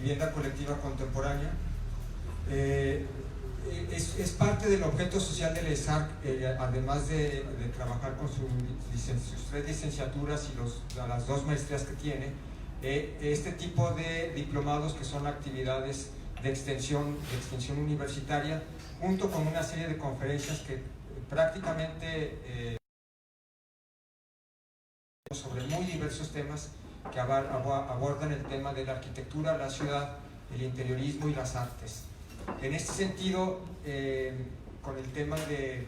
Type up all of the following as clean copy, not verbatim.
vivienda colectiva contemporánea. Es parte del objeto social del ESARC, además de trabajar con sus 3 licenciaturas y las 2 maestrías que tiene, este tipo de diplomados que son actividades de extensión universitaria, junto con una serie de conferencias que prácticamente sobre muy diversos temas que abordan el tema de la arquitectura, la ciudad, el interiorismo y las artes. En este sentido, con el tema de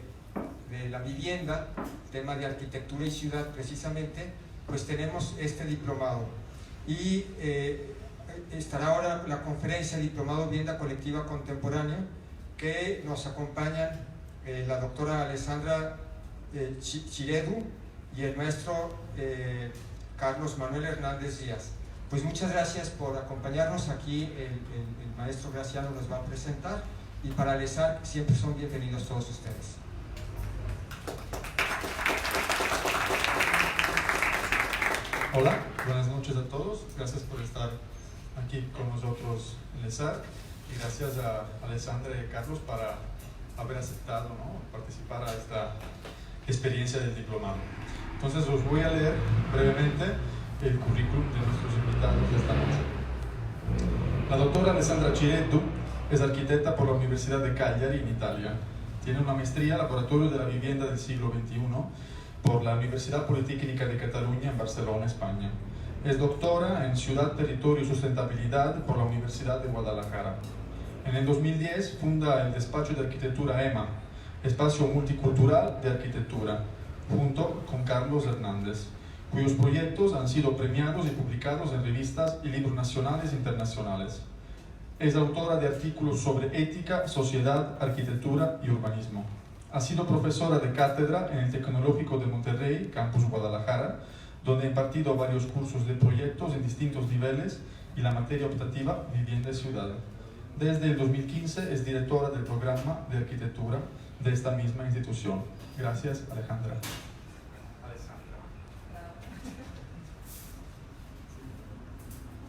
la vivienda, el tema de arquitectura y ciudad precisamente, pues tenemos este diplomado. Y estará ahora la conferencia Diplomado Vivienda Colectiva Contemporánea, que nos acompañan la doctora Alessandra Chiredu y el maestro Carlos Manuel Hernández Díaz. Pues muchas gracias por acompañarnos aquí. El maestro Graciano nos va a presentar, y para el ESARC siempre son bienvenidos todos ustedes. Hola, buenas noches a todos. Gracias por estar aquí con nosotros en el ESARC, y gracias a Alessandra y Carlos para haber aceptado, ¿no?, participar a esta experiencia del diplomado. Entonces os voy a leer brevemente el currículum de nuestros invitados de esta noche. La doctora Alessandra Cireddu es arquitecta por la Universidad de Cagliari en Italia. Tiene una maestría en Laboratorio de la Vivienda del siglo XXI por la Universidad Politécnica de Cataluña en Barcelona, España. Es doctora en Ciudad, Territorio y Sustentabilidad por la Universidad de Guadalajara. En el 2010 funda el despacho de arquitectura EMA, Espacio Multicultural de Arquitectura, junto con Carlos Hernández, cuyos proyectos han sido premiados y publicados en revistas y libros nacionales e internacionales. Es autora de artículos sobre ética, sociedad, arquitectura y urbanismo. Ha sido profesora de cátedra en el Tecnológico de Monterrey, Campus Guadalajara, donde ha impartido varios cursos de proyectos en distintos niveles y la materia optativa Vivienda y Ciudad. Desde el 2015 es directora del programa de arquitectura de esta misma institución. Gracias, Alejandra.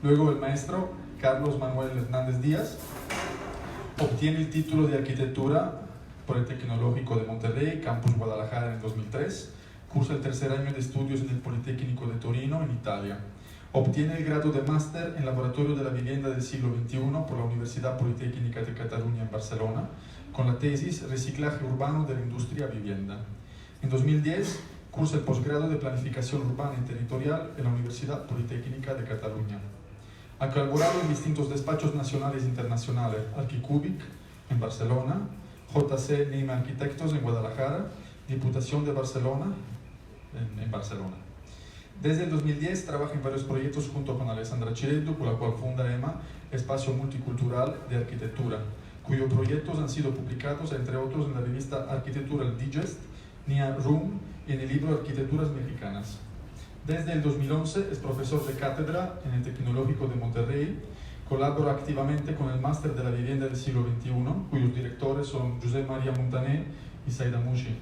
Luego el maestro Carlos Manuel Hernández Díaz obtiene el título de arquitectura por el Tecnológico de Monterrey, Campus Guadalajara, en 2003. Cursa el 3er año de estudios en el Politécnico de Torino, en Italia. Obtiene el grado de máster en Laboratorio de la Vivienda del siglo XXI por la Universidad Politécnica de Cataluña, en Barcelona, con la tesis Reciclaje urbano de la industria vivienda. En 2010 cursa el posgrado de Planificación urbana y territorial en la Universidad Politécnica de Cataluña. Ha colaborado en distintos despachos nacionales e internacionales: Arquicubic en Barcelona, JC Nima Arquitectos en Guadalajara, Diputación de Barcelona en Barcelona. Desde el 2010 trabaja en varios proyectos junto con Alessandra Cireddu, con la cual funda EMA, Espacio Multicultural de Arquitectura, cuyos proyectos han sido publicados, entre otros, en la revista Architectural Digest, NIA Room y en el libro Arquitecturas Mexicanas. Desde el 2011 es profesor de cátedra en el Tecnológico de Monterrey. Colabora activamente con el Máster de la Vivienda del siglo XXI, cuyos directores son José María Montané y Saida Mushi,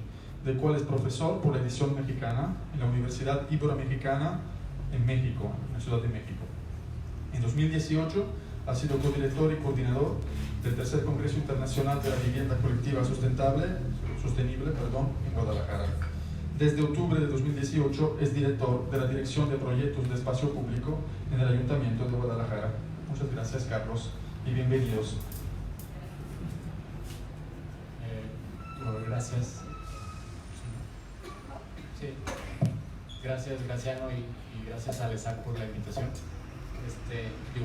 del cual es profesor por la edición mexicana en la Universidad Ibero-Mexicana en México, en la Ciudad de México. En 2018 ha sido codirector y coordinador del tercer Congreso Internacional de la Vivienda Colectiva Sostenible, en Guadalajara. Desde octubre de 2018 es director de la Dirección de Proyectos de Espacio Público en el Ayuntamiento de Guadalajara. Muchas gracias, Carlos, y bienvenidos. Gracias. Sí. Gracias, Graciano, y gracias a Alessandra por la invitación.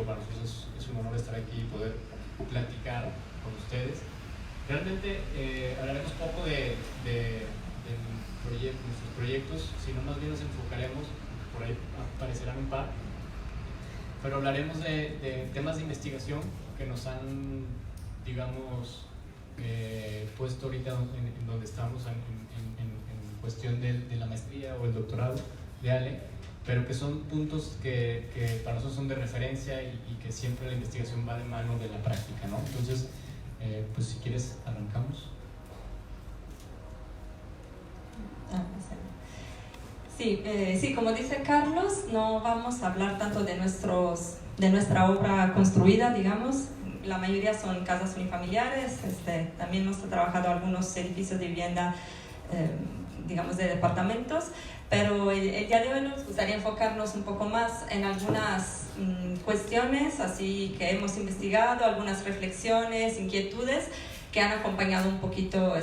Para nosotros es un honor estar aquí y poder platicar con ustedes. Realmente hablaremos poco de nuestros proyectos, sino más bien nos enfocaremos, por ahí aparecerán un par, pero hablaremos de temas de investigación que nos han, digamos, puesto ahorita en donde estamos en cuestión de la maestría o el doctorado de Ale, pero que son puntos que para nosotros son de referencia y que siempre la investigación va de mano de la práctica, ¿no? Entonces, pues si quieres, arrancamos. Sí, como dice Carlos, no vamos a hablar tanto de nuestros de nuestra obra construida, digamos. La mayoría son casas unifamiliares, también hemos trabajado algunos edificios de vivienda, digamos, de departamentos, pero el día de hoy nos gustaría enfocarnos un poco más en algunas cuestiones así que hemos investigado, algunas reflexiones, inquietudes que han acompañado un poquito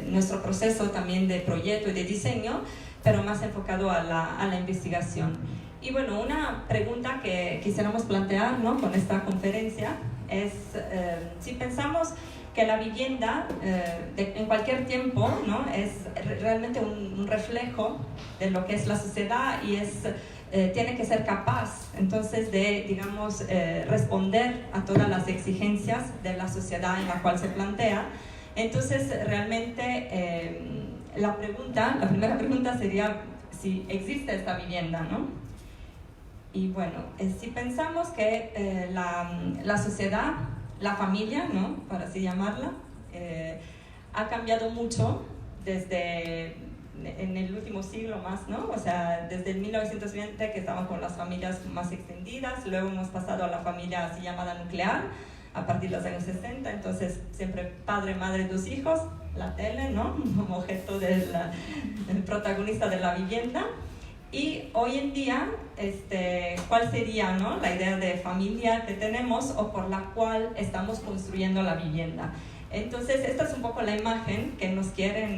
nuestro proceso también de proyecto y de diseño, pero más enfocado a la investigación. Y bueno, una pregunta que quisiéramos plantear, ¿no?, con esta conferencia es si pensamos que la vivienda en cualquier tiempo, ¿no?, es realmente un reflejo de lo que es la sociedad y tiene que ser capaz entonces de, digamos, responder a todas las exigencias de la sociedad en la cual se plantea. Entonces realmente la primera pregunta sería si existe esta vivienda, ¿no? Y bueno, si pensamos que la sociedad, la familia, ¿no?, para así llamarla, ha cambiado mucho desde en el último siglo más, ¿no? O sea, desde el 1920 que estaban con las familias más extendidas, luego hemos pasado a la familia así llamada nuclear a partir de los años 60, entonces siempre padre, madre, dos hijos, la tele, ¿no?, como objeto del protagonista de la vivienda. Y hoy en día, ¿cuál sería, ¿no?, la idea de familia que tenemos o por la cual estamos construyendo la vivienda? Entonces, esta es un poco la imagen que nos quieren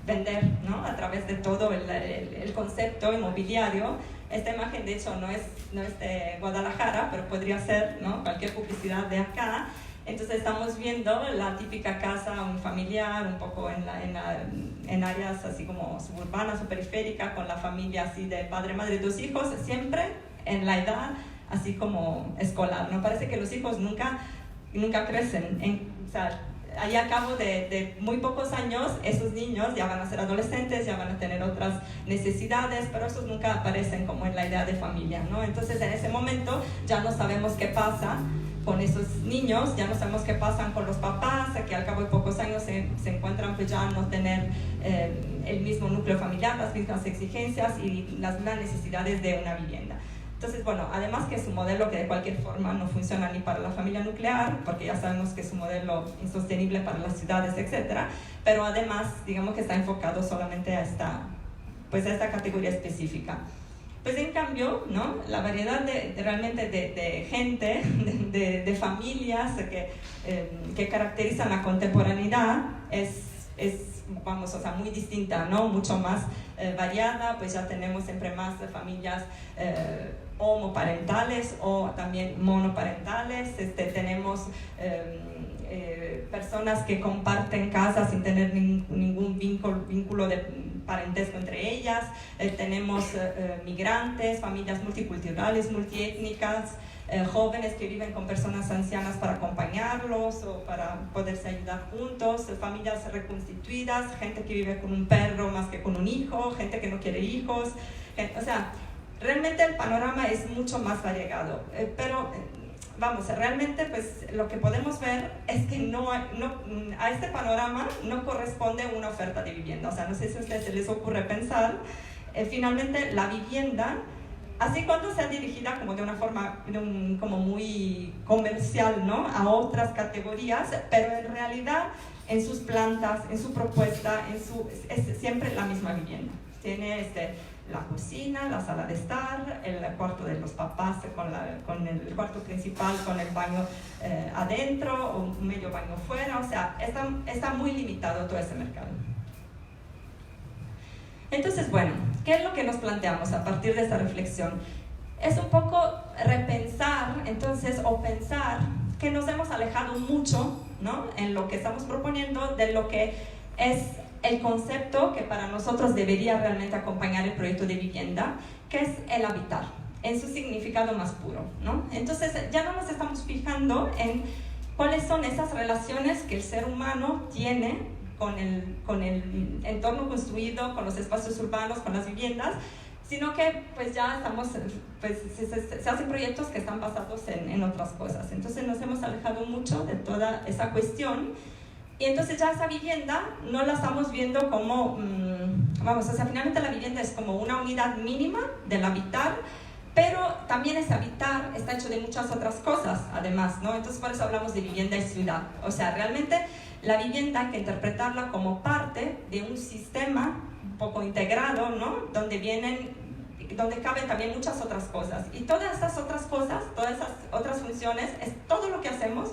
vender, ¿no?, a través de todo el concepto inmobiliario. Esta imagen, de hecho, no es de Guadalajara, pero podría ser, ¿no?, cualquier publicidad de acá. Entonces estamos viendo la típica casa unifamiliar, un poco en áreas así como suburbanas o periféricas, con la familia así de padre, madre, dos hijos, siempre en la edad así como escolar, ¿no? Parece que los hijos nunca crecen. O sea, ahí a cabo de muy pocos años, esos niños ya van a ser adolescentes, ya van a tener otras necesidades, pero esos nunca aparecen como en la idea de familia, ¿no? Entonces en ese momento ya no sabemos qué pasa con esos niños, ya no sabemos qué pasan con los papás, que al cabo de pocos años se encuentran pues ya no tener el mismo núcleo familiar, las mismas exigencias y las mismas necesidades de una vivienda. Entonces, bueno, además que es un modelo que de cualquier forma no funciona ni para la familia nuclear, porque ya sabemos que es un modelo insostenible para las ciudades, etc. Pero además, digamos que está enfocado solamente a esta categoría específica. Pues en cambio, ¿no?, la variedad realmente de gente, de familias que caracterizan la contemporaneidad es vamos, o sea, muy distinta, ¿no?, mucho más variada. Pues ya tenemos siempre más familias homoparentales o también monoparentales. Tenemos personas que comparten casas sin tener ningún vínculo de parentesco entre ellas. Tenemos migrantes, familias multiculturales, multiétnicas, jóvenes que viven con personas ancianas para acompañarlos o para poderse ayudar juntos, familias reconstituidas, gente que vive con un perro más que con un hijo, gente que no quiere hijos. O sea, realmente el panorama es mucho más variegado, pero vamos, realmente pues lo que podemos ver es que a este panorama no corresponde una oferta de vivienda. O sea, no sé si a ustedes se les ocurre pensar, finalmente la vivienda, así cuando sea dirigida como de una forma como muy comercial, ¿no?, a otras categorías, pero en realidad en sus plantas, en su propuesta, es siempre la misma vivienda. Tiene la cocina, la sala de estar, el cuarto de los papás con el cuarto principal con el baño adentro o un medio baño fuera. O sea, está muy limitado todo ese mercado. Entonces, bueno, ¿qué es lo que nos planteamos a partir de esta reflexión? Es un poco repensar, entonces, o pensar que nos hemos alejado mucho, ¿no?, en lo que estamos proponiendo de lo que es el concepto que para nosotros debería realmente acompañar el proyecto de vivienda, que es el habitar, en su significado más puro, ¿no? Entonces ya no nos estamos fijando en cuáles son esas relaciones que el ser humano tiene con el entorno construido, con los espacios urbanos, con las viviendas, sino que pues ya estamos, pues, se hacen proyectos que están basados en otras cosas. Entonces nos hemos alejado mucho de toda esa cuestión. Y entonces ya esa vivienda no la estamos viendo como, vamos, o sea, finalmente la vivienda es como una unidad mínima del habitar, pero también ese habitar está hecho de muchas otras cosas, además, ¿no? Entonces, por eso hablamos de vivienda y ciudad. O sea, realmente la vivienda hay que interpretarla como parte de un sistema un poco integrado, ¿no? Donde caben también muchas otras cosas. Y todas esas otras cosas, todas esas otras funciones, es todo lo que hacemos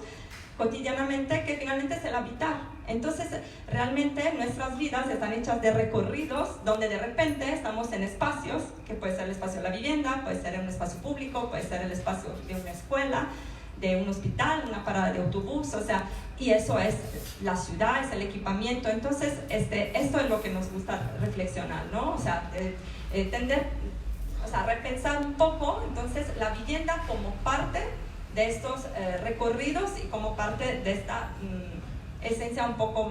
cotidianamente, que finalmente es el habitar. Entonces, realmente nuestras vidas están hechas de recorridos donde de repente estamos en espacios, que puede ser el espacio de la vivienda, puede ser un espacio público, puede ser el espacio de una escuela, de un hospital, una parada de autobús, o sea, y eso es la ciudad, es el equipamiento. Entonces, esto es lo que nos gusta reflexionar, ¿no? O sea, repensar un poco, entonces, la vivienda como parte de estos recorridos y como parte de esta esencia un poco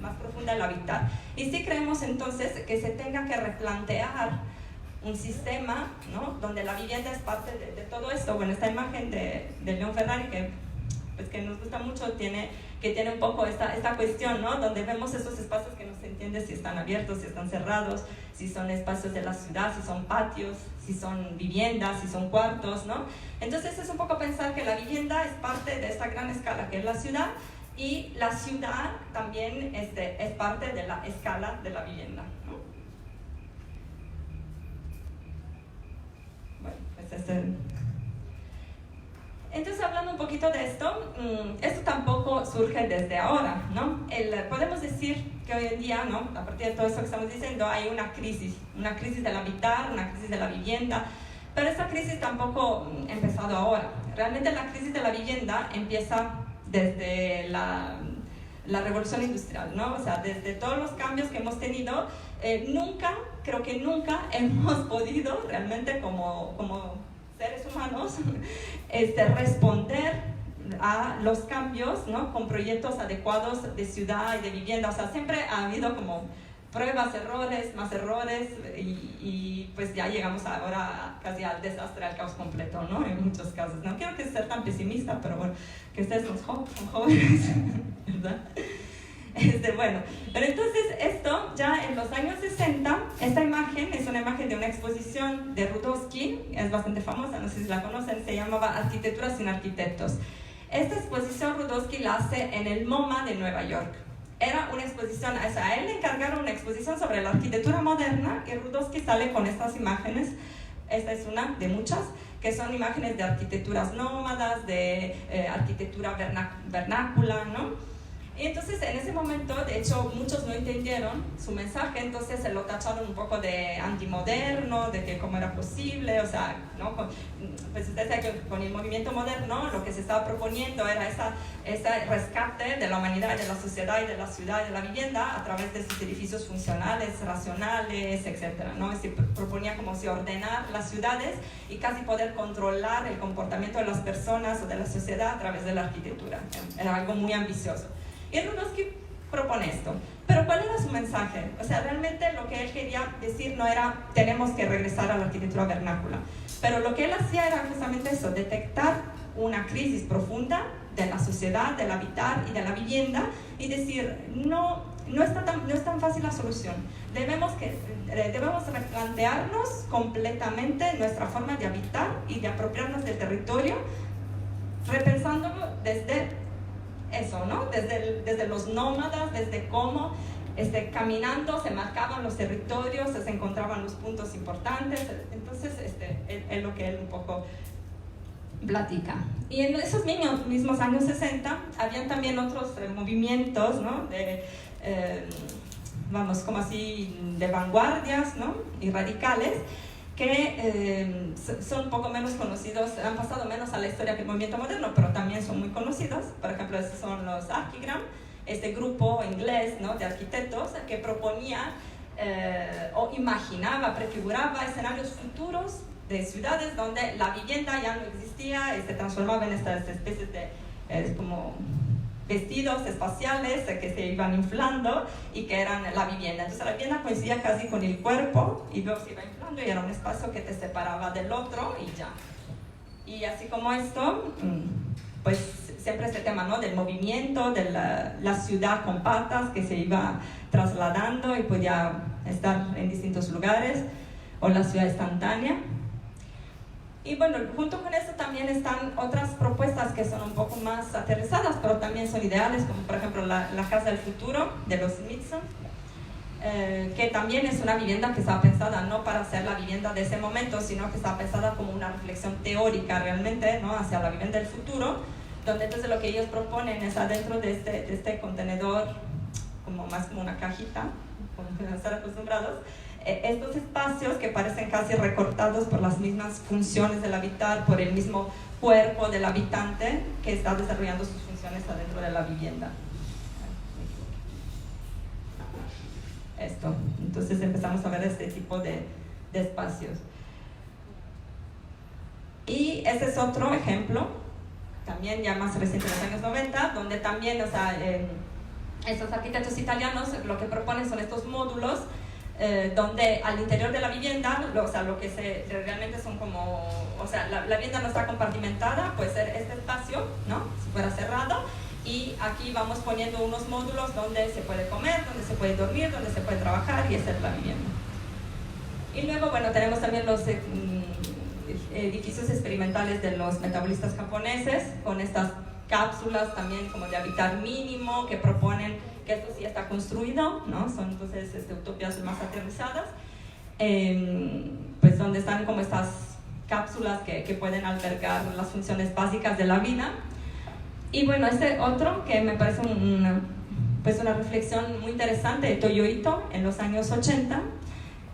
más profunda del habitar. Y sí creemos entonces que se tenga que replantear un sistema, ¿no? Donde la vivienda es parte de todo esto. Bueno, esta imagen de León Ferrari que nos gusta mucho tiene un poco esta cuestión, ¿no? Donde vemos esos espacios que no se entiende si están abiertos, si están cerrados, si son espacios de la ciudad, si son patios, si son viviendas, si son cuartos, ¿no? Entonces es un poco pensar que la vivienda es parte de esta gran escala que es la ciudad, y la ciudad también es parte de la escala de la vivienda, ¿no? Bueno, pues entonces, hablando un poquito de esto tampoco surge desde ahora, ¿no? Podemos decir que hoy en día, ¿no? A partir de todo eso que estamos diciendo, hay una crisis del habitar, una crisis de la vivienda, pero esta crisis tampoco ha empezado ahora. Realmente la crisis de la vivienda empieza desde la revolución industrial, ¿no? O sea, desde todos los cambios que hemos tenido, creo que nunca hemos podido realmente como seres humanos responder a los cambios, ¿no? Con proyectos adecuados de ciudad y de vivienda. O sea, siempre ha habido como pruebas, errores, más errores, y pues ya llegamos ahora casi al desastre, al caos completo, ¿no? En muchos casos. No quiero ser tan pesimista, pero bueno, que ustedes son jóvenes, ¿verdad? Bueno, pero entonces esto ya en los años 60, esta imagen es una imagen de una exposición de Rudowski, es bastante famosa, no sé si la conocen, se llamaba Arquitectura sin arquitectos. Esta exposición Rudowski la hace en el MoMA de Nueva York. Era una exposición, o sea, a él le encargaron una exposición sobre la arquitectura moderna, y Rudowski sale con estas imágenes. Esta es una de muchas, que son imágenes de arquitecturas nómadas, de arquitectura vernácula, ¿no? Y entonces en ese momento, de hecho, muchos no entendieron su mensaje, entonces se lo tacharon un poco de antimoderno, de que cómo era posible, o sea, ¿no? Pues ustedes saben que con el movimiento moderno lo que se estaba proponiendo era ese rescate de la humanidad, de la sociedad y de la ciudad y de la vivienda a través de sus edificios funcionales, racionales, etcétera, ¿no? Se proponía como si ordenar las ciudades y casi poder controlar el comportamiento de las personas o de la sociedad a través de la arquitectura. Era algo muy ambicioso. Y Rudowski propone esto. Pero ¿cuál era su mensaje? O sea, realmente lo que él quería decir no era tenemos que regresar a la arquitectura vernácula, pero lo que él hacía era justamente eso, detectar una crisis profunda de la sociedad, del habitar y de la vivienda, y decir, no es tan fácil la solución. Debemos replantearnos completamente nuestra forma de habitar y de apropiarnos del territorio, repensándolo desde eso, ¿no? Desde los nómadas, desde cómo caminando se marcaban los territorios, se encontraban los puntos importantes. Entonces, es lo que él un poco platica. Y en esos mismos años 60 habían también otros movimientos, ¿no? Como así, de vanguardias, ¿no? Y radicales, que son un poco menos conocidos, han pasado menos a la historia que el movimiento moderno, pero también son muy conocidos. Por ejemplo, estos son los Archigram, este grupo inglés, ¿no? De arquitectos que proponía o imaginaba, prefiguraba escenarios futuros de ciudades donde la vivienda ya no existía y se transformaba en estas especies de como vestidos espaciales que se iban inflando y que eran la vivienda. Entonces la vivienda coincidía casi con el cuerpo y luego se iba inflando y era un espacio que te separaba del otro y ya. Y así como esto, pues siempre este tema, ¿no? Del movimiento, de la ciudad con patas que se iba trasladando y podía estar en distintos lugares, o la ciudad instantánea. Y bueno, junto con eso también están otras propuestas que son un poco más aterrizadas, pero también son ideales, como por ejemplo la Casa del Futuro de los Smithson, que también es una vivienda que está pensada no para ser la vivienda de ese momento, sino que está pensada como una reflexión teórica realmente, ¿no?, hacia la vivienda del futuro, donde entonces lo que ellos proponen es adentro de este contenedor, más como una cajita, como estar acostumbrados, estos espacios que parecen casi recortados por las mismas funciones del habitar, por el mismo cuerpo del habitante que está desarrollando sus funciones adentro de la vivienda. Esto. Entonces empezamos a ver este tipo de espacios. Y este es otro ejemplo, también ya más reciente de los años 90, donde también, o sea, estos arquitectos italianos lo que proponen son estos módulos donde al interior de la vivienda, o sea, lo que realmente son como, o sea, la vivienda no está compartimentada, puede ser este espacio, ¿no?, si fuera cerrado, y aquí vamos poniendo unos módulos donde se puede comer, donde se puede dormir, donde se puede trabajar, y esa es la vivienda. Y luego, bueno, tenemos también los edificios experimentales de los metabolistas japoneses, con estas cápsulas también como de habitar mínimo, que proponen que esto sí está construido, ¿no? Son entonces utopías más aterrizadas, pues donde están como estas cápsulas que pueden albergar las funciones básicas de la vida. Y bueno, este otro que me parece una reflexión muy interesante de Toyo Ito en los años 80,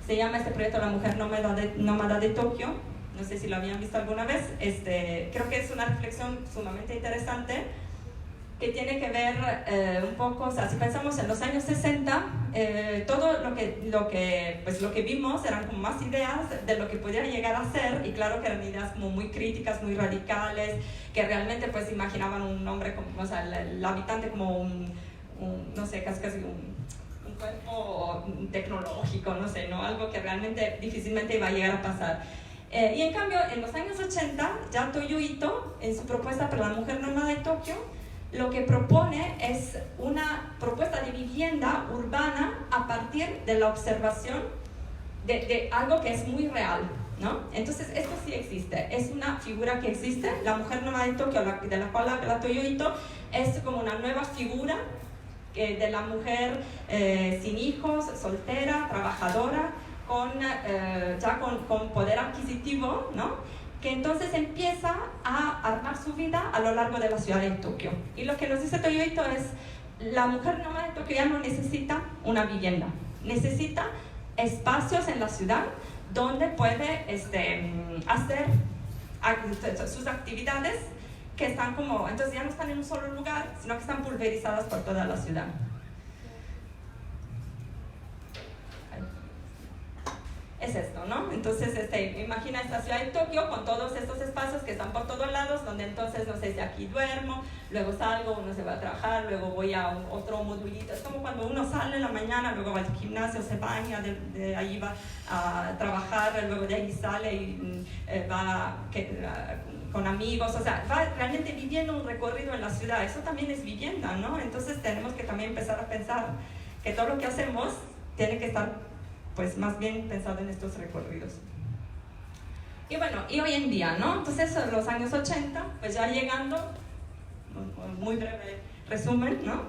se llama este proyecto La Mujer Nómada de Tokio. No sé si lo habían visto alguna vez. Creo que es una reflexión sumamente interesante que tiene que ver un poco, o sea, si pensamos en los años 60, todo lo que vimos eran como más ideas de lo que pudiera llegar a ser, y claro que eran ideas como muy críticas, muy radicales, que realmente pues imaginaban un hombre, como, o sea, el habitante como no sé, casi un cuerpo tecnológico, no sé, ¿no? Algo que realmente difícilmente iba a llegar a pasar. Y en cambio, en los años 80, ya Toyo Ito, en su propuesta para la mujer nómada de Tokio, lo que propone es una propuesta de vivienda urbana a partir de la observación de algo que es muy real, ¿no? Entonces, esto sí existe, es una figura que existe, la mujer nómada de Tokio, de la cual habla Toyo Ito, es como una nueva figura de la mujer sin hijos, soltera, trabajadora, con poder adquisitivo, ¿no?, que entonces empieza a armar su vida a lo largo de la ciudad de Tokio. Y lo que nos dice Toyo Ito es, la mujer nómada de Tokio ya no necesita una vivienda, necesita espacios en la ciudad donde puede hacer sus actividades, que están como, entonces ya no están en un solo lugar, sino que están pulverizadas por toda la ciudad. Es esto, ¿no? Entonces, imagina esta ciudad de Tokio con todos estos espacios que están por todos lados, donde entonces, no sé, si aquí duermo, luego salgo, uno se va a trabajar, luego voy a otro modulito. Es como cuando uno sale en la mañana, luego va al gimnasio, se baña, de ahí va a trabajar, luego de ahí sale y va con amigos, o sea, va realmente viviendo un recorrido en la ciudad. Eso también es vivienda, ¿no? Entonces tenemos que también empezar a pensar que todo lo que hacemos tiene que estar pues más bien pensado en estos recorridos. Y bueno, y hoy en día, ¿no? Entonces, en los años 80, pues ya llegando, muy breve resumen, ¿no?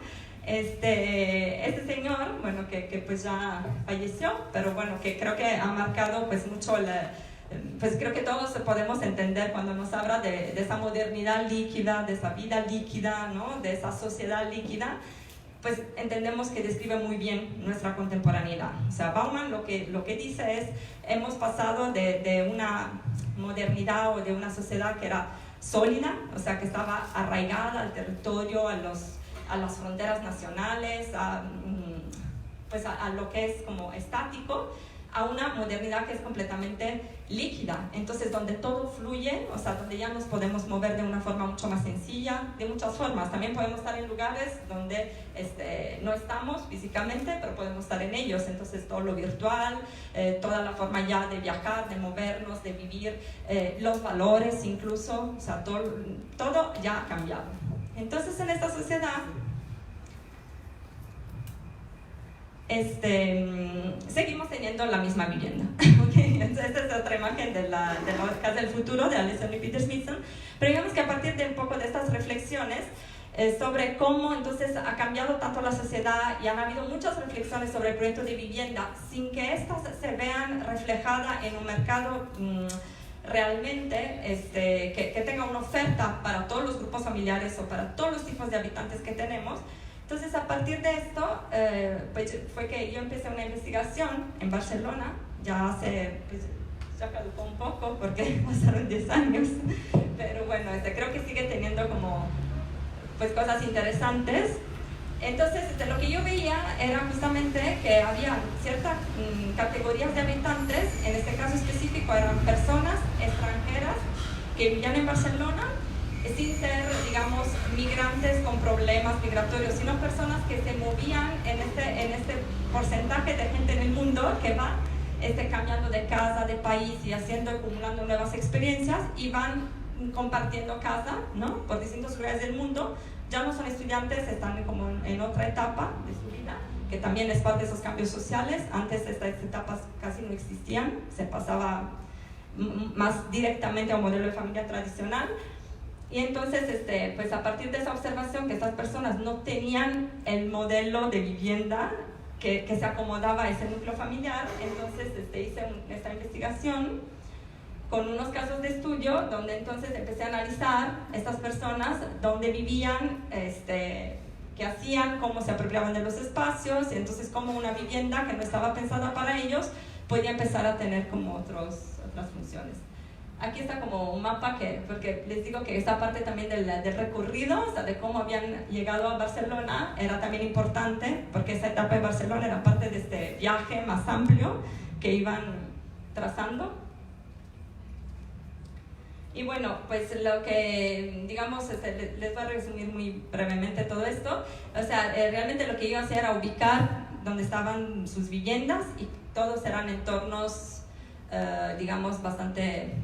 Este señor, bueno, que pues ya falleció, pero bueno, que creo que ha marcado pues mucho pues creo que todos podemos entender cuando nos habla de esa modernidad líquida, de esa vida líquida, ¿no?, de esa sociedad líquida, pues entendemos que describe muy bien nuestra contemporaneidad. O sea, Bauman lo que dice es, hemos pasado de una modernidad o de una sociedad que era sólida, o sea, que estaba arraigada al territorio, a las fronteras nacionales, pues a lo que es como estático, a una modernidad que es completamente líquida, entonces donde todo fluye, o sea, donde ya nos podemos mover de una forma mucho más sencilla, de muchas formas. También podemos estar en lugares donde no estamos físicamente, pero podemos estar en ellos, entonces todo lo virtual, toda la forma ya de viajar, de movernos, de vivir, los valores incluso, o sea, todo ya ha cambiado. Entonces en esta sociedad seguimos teniendo la misma vivienda, ¿okay? Sí, esta es otra imagen de la Casa del Futuro de Alison y Peter Smithson. Pero digamos que a partir de un poco de estas reflexiones sobre cómo entonces ha cambiado tanto la sociedad y han habido muchas reflexiones sobre el proyecto de vivienda sin que estas se vean reflejadas en un mercado realmente que tenga una oferta para todos los grupos familiares o para todos los tipos de habitantes que tenemos. Entonces, a partir de esto, pues, fue que yo empecé una investigación en Barcelona, ya ya caducó un poco porque pasaron 10 años, pero bueno, creo que sigue teniendo como pues, cosas interesantes. Entonces, lo que yo veía era justamente que había ciertas categorías de habitantes, en este caso específico eran personas extranjeras que vivían en Barcelona, sin ser, digamos, migrantes con problemas migratorios, sino personas que se movían en este porcentaje de gente en el mundo que va cambiando de casa, de país y acumulando nuevas experiencias y van compartiendo casa, ¿no? Por distintos lugares del mundo. Ya no son estudiantes, están como en otra etapa de su vida, que también es parte de esos cambios sociales. Antes estas etapas casi no existían, se pasaba más directamente a un modelo de familia tradicional. Y entonces, pues a partir de esa observación que estas personas no tenían el modelo de vivienda que se acomodaba a ese núcleo familiar, entonces hice esta investigación con unos casos de estudio donde entonces empecé a analizar estas personas, dónde vivían, qué hacían, cómo se apropiaban de los espacios, y entonces cómo una vivienda que no estaba pensada para ellos podía empezar a tener como otras funciones. Aquí está como un mapa porque les digo que esta parte también del recorrido, o sea, de cómo habían llegado a Barcelona, era también importante, porque esa etapa de Barcelona era parte de este viaje más amplio que iban trazando. Y bueno, pues lo que, digamos, les voy a resumir muy brevemente todo esto. O sea, realmente lo que yo hacía era ubicar donde estaban sus viviendas y todos eran entornos, digamos, bastante...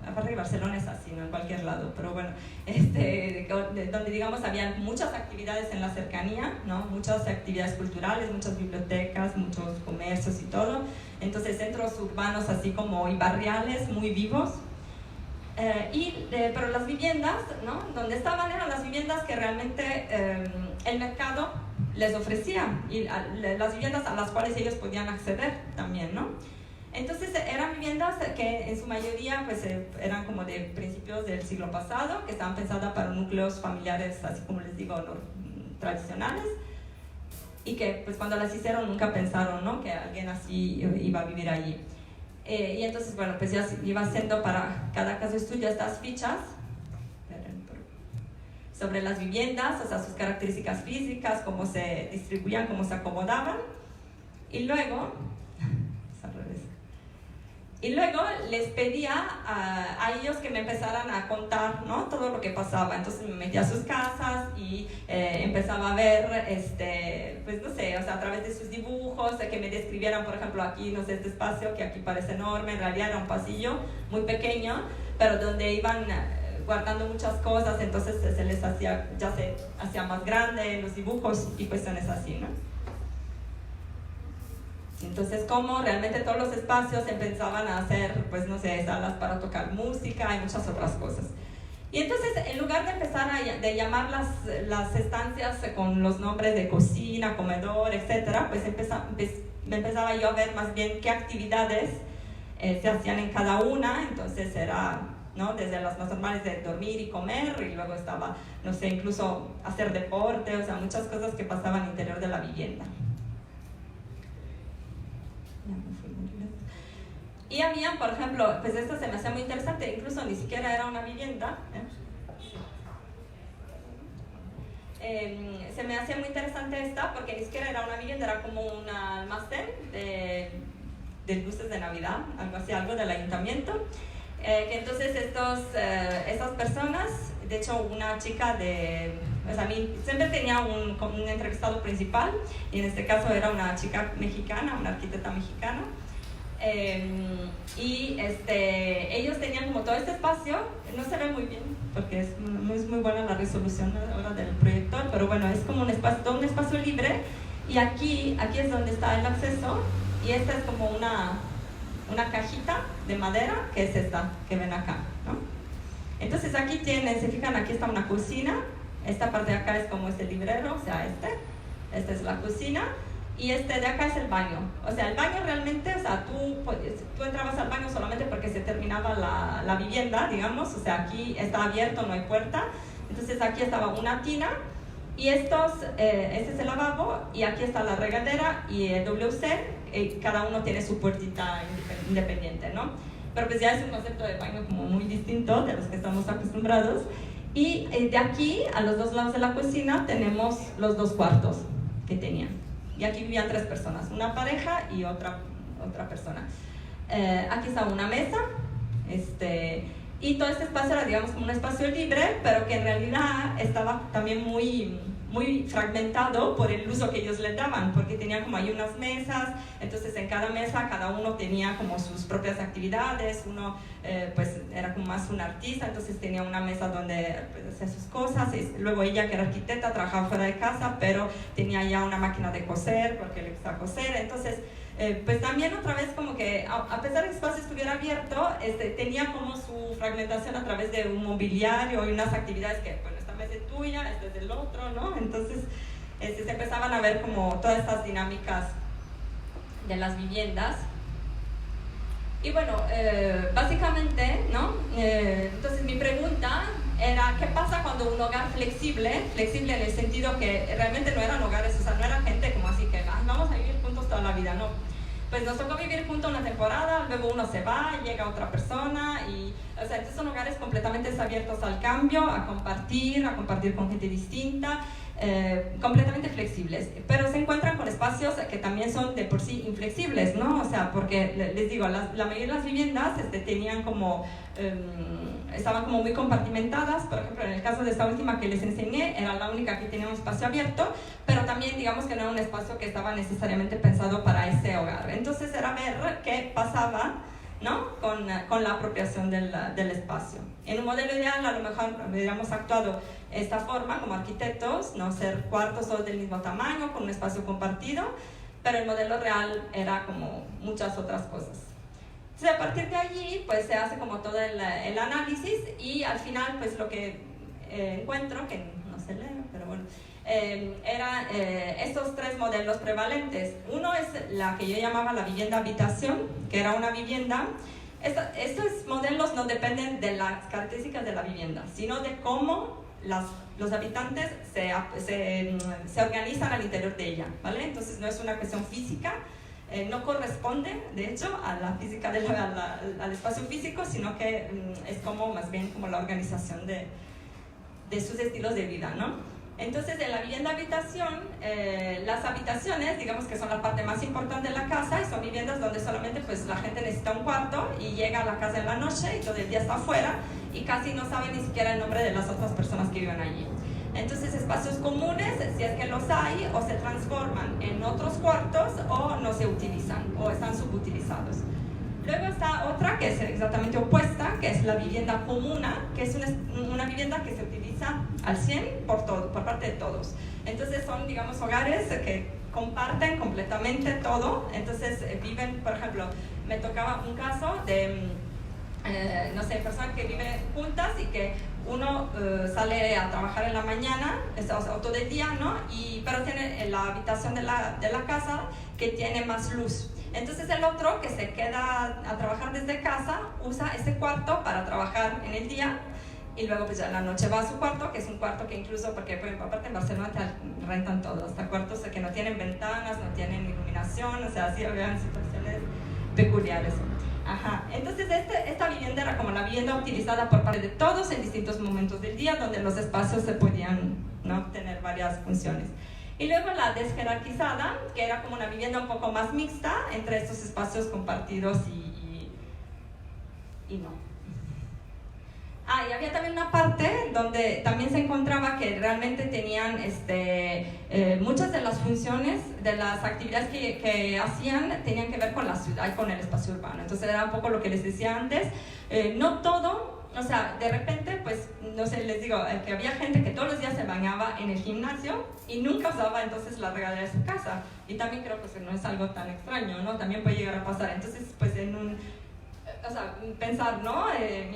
Aparte de Barcelona es así, no en cualquier lado, pero bueno, donde digamos había muchas actividades en la cercanía, ¿no? Muchas actividades culturales, muchas bibliotecas, muchos comercios y todo. Entonces centros urbanos así como y barriales muy vivos. Pero las viviendas, ¿no? Donde estaban eran las viviendas que realmente el mercado les ofrecía y las viviendas a las cuales ellos podían acceder también, ¿no? Entonces eran viviendas que en su mayoría pues, eran como de principios del siglo pasado, que estaban pensadas para núcleos familiares, así como les digo, tradicionales, y que pues cuando las hicieron nunca pensaron, ¿no? Que alguien así iba a vivir allí. Y entonces, bueno, pues ya iba haciendo para cada caso de estudio estas fichas sobre las viviendas, o sea, sus características físicas, cómo se distribuían, cómo se acomodaban, y luego les pedía a ellos que me empezaran a contar, ¿no? Todo lo que pasaba. Entonces me metía a sus casas y empezaba a ver, pues no sé, o sea, a través de sus dibujos, que me describieran, por ejemplo, aquí, no sé, este espacio que aquí parece enorme, en realidad era un pasillo muy pequeño, pero donde iban guardando muchas cosas, entonces ya se hacía más grande los dibujos y cuestiones así, ¿no? Entonces, cómo realmente todos los espacios empezaban a hacer, pues no sé, salas para tocar música y muchas otras cosas. Y entonces, en lugar de empezar de llamar las estancias con los nombres de cocina, comedor, etcétera, pues empezaba yo a ver más bien qué actividades se hacían en cada una. Entonces era, ¿no? Desde las más normales de dormir y comer, y luego estaba, no sé, incluso hacer deporte, o sea, muchas cosas que pasaban al interior de la vivienda. Y había, por ejemplo, pues esto se me hacía muy interesante, incluso ni siquiera era una vivienda, se me hacía muy interesante esta, porque ni siquiera era una vivienda, era como un almacén de luces de Navidad, algo del ayuntamiento, que entonces estas personas, de hecho una chica pues a mí siempre tenía un entrevistado principal, y en este caso era una chica mexicana, una arquitecta mexicana, y ellos tenían como todo este espacio, no se ve muy bien porque no es muy buena la resolución ahora del proyector, pero bueno, es como todo un espacio libre, y aquí es donde está el acceso, y esta es como una cajita de madera, que es esta que ven acá, ¿no? Entonces aquí tienen, se fijan, aquí está una cocina, esta parte de acá es como este librero, o sea, esta es la cocina, y este de acá es el baño. O sea, el baño realmente, o sea, tú entrabas al baño solamente porque se terminaba la vivienda, digamos, o sea, aquí está abierto, no hay puerta, entonces aquí estaba una tina, y este es el lavabo, y aquí está la regadera y el WC, cada uno tiene su puertita independiente, ¿no? Pero pues ya es un concepto de baño como muy distinto de los que estamos acostumbrados. Y de aquí, a los dos lados de la cocina, tenemos los 2 cuartos que tenían. Y aquí vivían 3 personas, una pareja y otra persona. Aquí está una mesa, y todo este espacio era, digamos, como un espacio libre, pero que en realidad estaba también muy fragmentado por el uso que ellos le daban, porque tenían como ahí unas mesas, entonces en cada mesa cada uno tenía como sus propias actividades, uno pues era como más un artista, entonces tenía una mesa donde pues, hacía sus cosas, y luego ella, que era arquitecta, trabajaba fuera de casa, pero tenía ya una máquina de coser, porque le gustaba coser, entonces pues también otra vez como que a pesar de que el espacio estuviera abierto, tenía como su fragmentación a través de un mobiliario y unas actividades que, bueno, esta mesa es tuya, esta es del otro, ¿no? Entonces se empezaban a ver como todas estas dinámicas de las viviendas. Y bueno, básicamente, ¿no? Entonces mi pregunta era, ¿qué pasa cuando un hogar flexible en el sentido que realmente no eran hogares, o sea, no era gente como así que vamos a vivir juntos toda la vida, no? Pues nos tocó vivir juntos una temporada, luego uno se va, llega otra persona, y, o sea, estos son hogares completamente abiertos al cambio, a compartir con gente distinta, completamente flexibles, pero se encuentran con espacios que también son de por sí inflexibles, ¿no? O sea, porque les digo, la mayoría de las viviendas tenían como, estaban como muy compartimentadas. Por ejemplo, en el caso de esta última que les enseñé, era la única que tenía un espacio abierto, pero también digamos que no era un espacio que estaba necesariamente pensado para ese hogar. Entonces era ver qué pasaba, ¿no? con la apropiación del espacio. En un modelo ideal a lo mejor hubiéramos actuado de esta forma como arquitectos, no ser cuartos todos del mismo tamaño, con un espacio compartido, pero el modelo real era como muchas otras cosas. Entonces a partir de allí pues se hace como todo el análisis, y al final pues lo que encuentro, que no se lee, pero bueno, eran estos 3 modelos prevalentes. Uno es la que yo llamaba la vivienda habitación, que era una vivienda. Estos modelos no dependen de las características de la vivienda, sino de cómo los habitantes se organizan al interior de ella, ¿vale? Entonces no es una cuestión física, no corresponde, de hecho, a la física al espacio físico, sino que es como más bien como la organización de sus estilos de vida, ¿no? Entonces, en la vivienda habitación, las habitaciones, digamos que son la parte más importante de la casa, y son viviendas donde solamente pues, la gente necesita un cuarto y llega a la casa en la noche y todo el día está afuera y casi no sabe ni siquiera el nombre de las otras personas que viven allí. Entonces, espacios comunes, si es que los hay, o se transforman en otros cuartos o no se utilizan o están subutilizados. Luego está otra que es exactamente opuesta, que es la vivienda comuna, que es una vivienda que se utiliza al 100 por parte de todos. Entonces son, digamos, hogares que comparten completamente todo. Entonces viven, por ejemplo, me tocaba un caso de, no sé, personas que viven juntas y que uno sale a trabajar en la mañana, o sea, todo el día, ¿no? Pero tiene la habitación de la casa que tiene más luz. Entonces el otro, que se queda a trabajar desde casa, usa ese cuarto para trabajar en el día, y luego pues ya en la noche va a su cuarto, que es un cuarto que incluso, porque aparte en Barcelona te rentan todo, hasta cuartos que no tienen ventanas, no tienen iluminación, o sea, así habían situaciones peculiares. Ajá. Entonces esta vivienda era como la vivienda utilizada por parte de todos en distintos momentos del día, donde los espacios se podían, ¿no?, tener varias funciones. Y luego la desjerarquizada, que era como una vivienda un poco más mixta entre estos espacios compartidos y no. Y había también una parte donde también se encontraba que realmente tenían muchas de las funciones, de las actividades que hacían, tenían que ver con la ciudad y con el espacio urbano. Entonces era un poco lo que les decía antes, no todo. O sea, de repente, pues, no sé, les digo, que había gente que todos los días se bañaba en el gimnasio y nunca usaba entonces la regadera de su casa. Y también creo que no es algo tan extraño, ¿no? También puede llegar a pasar. Entonces, pues pensar, ¿no?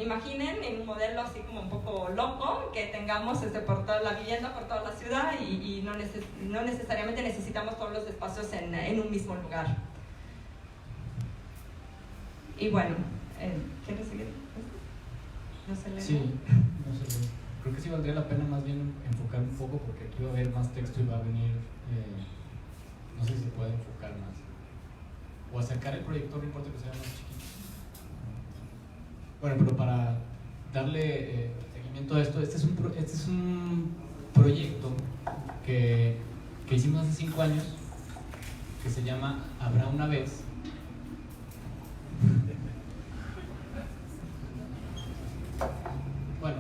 Imaginen en un modelo así como un poco loco, que tengamos por toda la vivienda, por toda la ciudad y no necesariamente necesitamos todos los espacios en un mismo lugar. Y bueno, ¿quieres seguir? No se lee. Sí, no sé. Creo que sí valdría la pena más bien enfocar un poco, porque aquí va a haber más texto y va a venir, no sé si se puede enfocar más. O acercar el proyector, no importa que sea más chiquito. Bueno, pero para darle seguimiento a esto, este es un proyecto que hicimos hace 5 años, que se llama Habrá una vez. Bueno,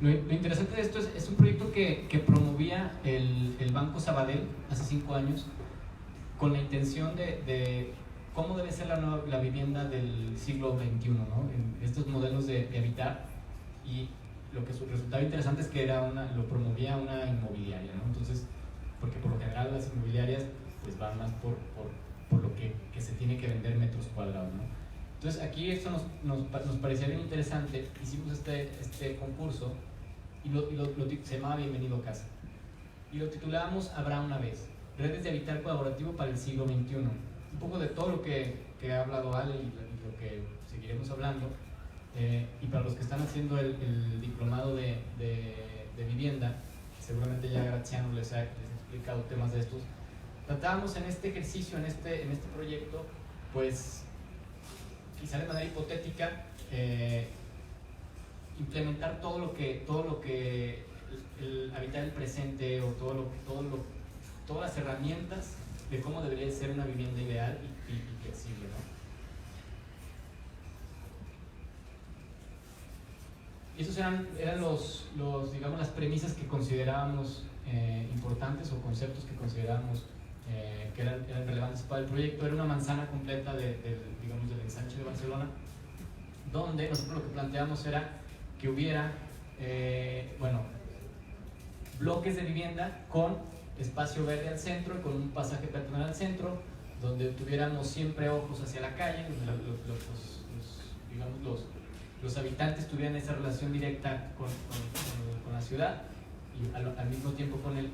lo interesante de esto es un proyecto que promovía el Banco Sabadell hace 5 años, con la intención de cómo debe ser la vivienda del siglo XXI, ¿no? En estos modelos de habitar. Y lo que resultaba interesante es que lo promovía una inmobiliaria, ¿no? Entonces, porque por lo general las inmobiliarias pues van más por lo que se tiene que vender metros cuadrados, ¿no? Entonces aquí esto nos parecía bien interesante. Hicimos este concurso y se llamaba Bienvenido a Casa, y lo titulábamos Habrá una vez, redes de habitar colaborativo para el siglo XXI. Un poco de todo lo que ha hablado Ale y lo que seguiremos hablando. Y para los que están haciendo el diplomado de vivienda, seguramente ya Graziano les ha explicado temas de estos. Tratábamos en este ejercicio, en este proyecto, pues quizá de manera hipotética, implementar todo lo que el habitar el presente, o todas las herramientas de cómo debería ser una vivienda ideal y flexible, ¿no? Y esos eran digamos, las premisas que considerábamos importantes, o conceptos que considerábamos que eran relevantes para el proyecto. Era una manzana completa del ensanche de Barcelona, donde nosotros lo que planteamos era que hubiera bloques de vivienda con espacio verde al centro y con un pasaje peatonal al centro, donde tuviéramos siempre ojos hacia la calle, donde los habitantes tuvieran esa relación directa con la ciudad, y al mismo tiempo con el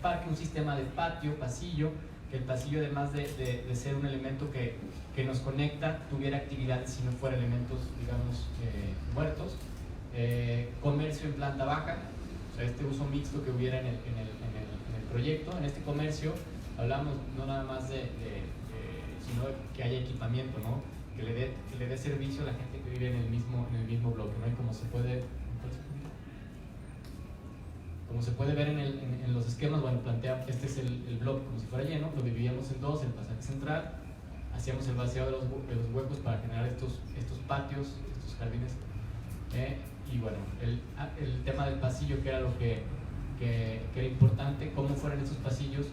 parque, un sistema de patio, pasillo, que el pasillo, además de ser un elemento que nos conecta, tuviera actividades, si no fuera elementos, digamos, muertos. Comercio en planta baja, o sea, este uso mixto que hubiera en el proyecto. En este comercio hablamos no nada más sino que haya equipamiento, ¿no? Que le dé servicio a la gente que vive en el mismo bloque, ¿no? Y como se puede ver en los esquemas, bueno, plantea, este es el bloque como si fuera lleno, lo dividíamos en dos, el pasaje central, hacíamos el vaciado de los huecos para generar estos patios, estos jardines, y bueno, el tema del pasillo, que era lo que era importante, cómo fueran esos pasillos,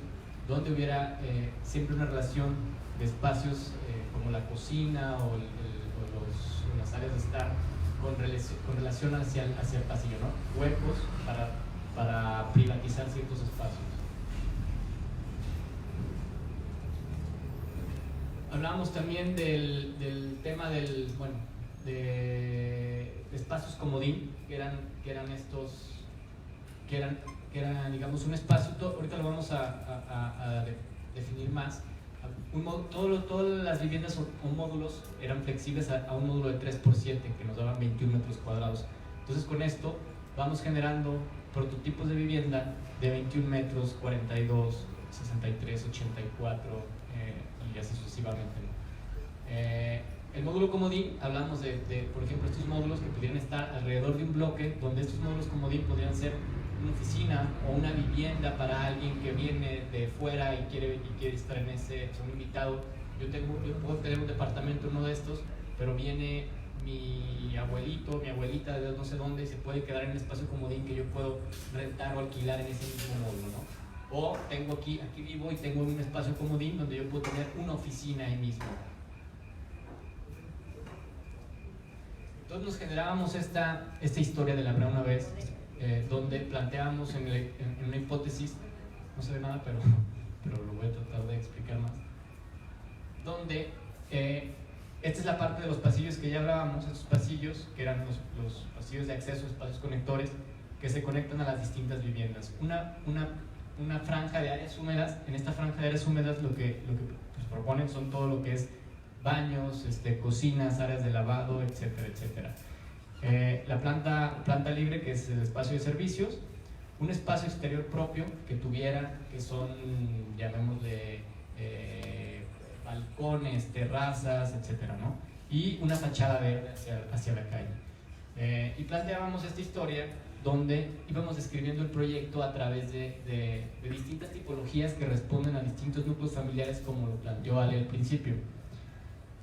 donde hubiera siempre una relación de espacios como la cocina o las áreas de estar con relación hacia el pasillo, ¿no? Huecos para privatizar ciertos espacios. Hablábamos también del tema de espacios comodín, que eran digamos un espacio, ahorita lo vamos a definir más. Todas las viviendas o módulos eran flexibles a un módulo de 3x7 que nos daban 21 metros cuadrados. Entonces con esto vamos generando prototipos de vivienda de 21 metros, 42, 63, 84 y así sucesivamente, ¿no? El módulo comodín, hablamos de, por ejemplo, estos módulos que pudieran estar alrededor de un bloque, donde estos módulos comodín podrían ser una oficina o una vivienda para alguien que viene de fuera y quiere estar en un invitado. Yo puedo tener un departamento en uno de estos, pero viene mi abuelito, mi abuelita de no sé dónde, y se puede quedar en el espacio comodín que yo puedo rentar o alquilar en ese mismo módulo, ¿no? O tengo aquí vivo y tengo un espacio comodín donde yo puedo tener una oficina ahí mismo. Entonces nos generábamos esta historia de la Habrá una vez, donde planteábamos en una hipótesis, no se ve nada, pero lo voy a tratar de explicar más, donde esta es la parte de los pasillos que ya hablábamos, estos pasillos que eran los pasillos de acceso, espacios conectores, que se conectan a las distintas viviendas. Una franja de áreas húmedas. En esta franja de áreas húmedas lo que pues, proponen son todo lo que es baños, cocinas, áreas de lavado, etcétera, etcétera. La planta libre, que es el espacio de servicios, un espacio exterior propio que tuviera, que son, llamémosle, balcones, terrazas, etcétera, ¿no? Y una fachada verde hacia la calle. Y planteábamos esta historia donde íbamos describiendo el proyecto a través de distintas tipologías que responden a distintos núcleos familiares, como lo planteó Ale al principio.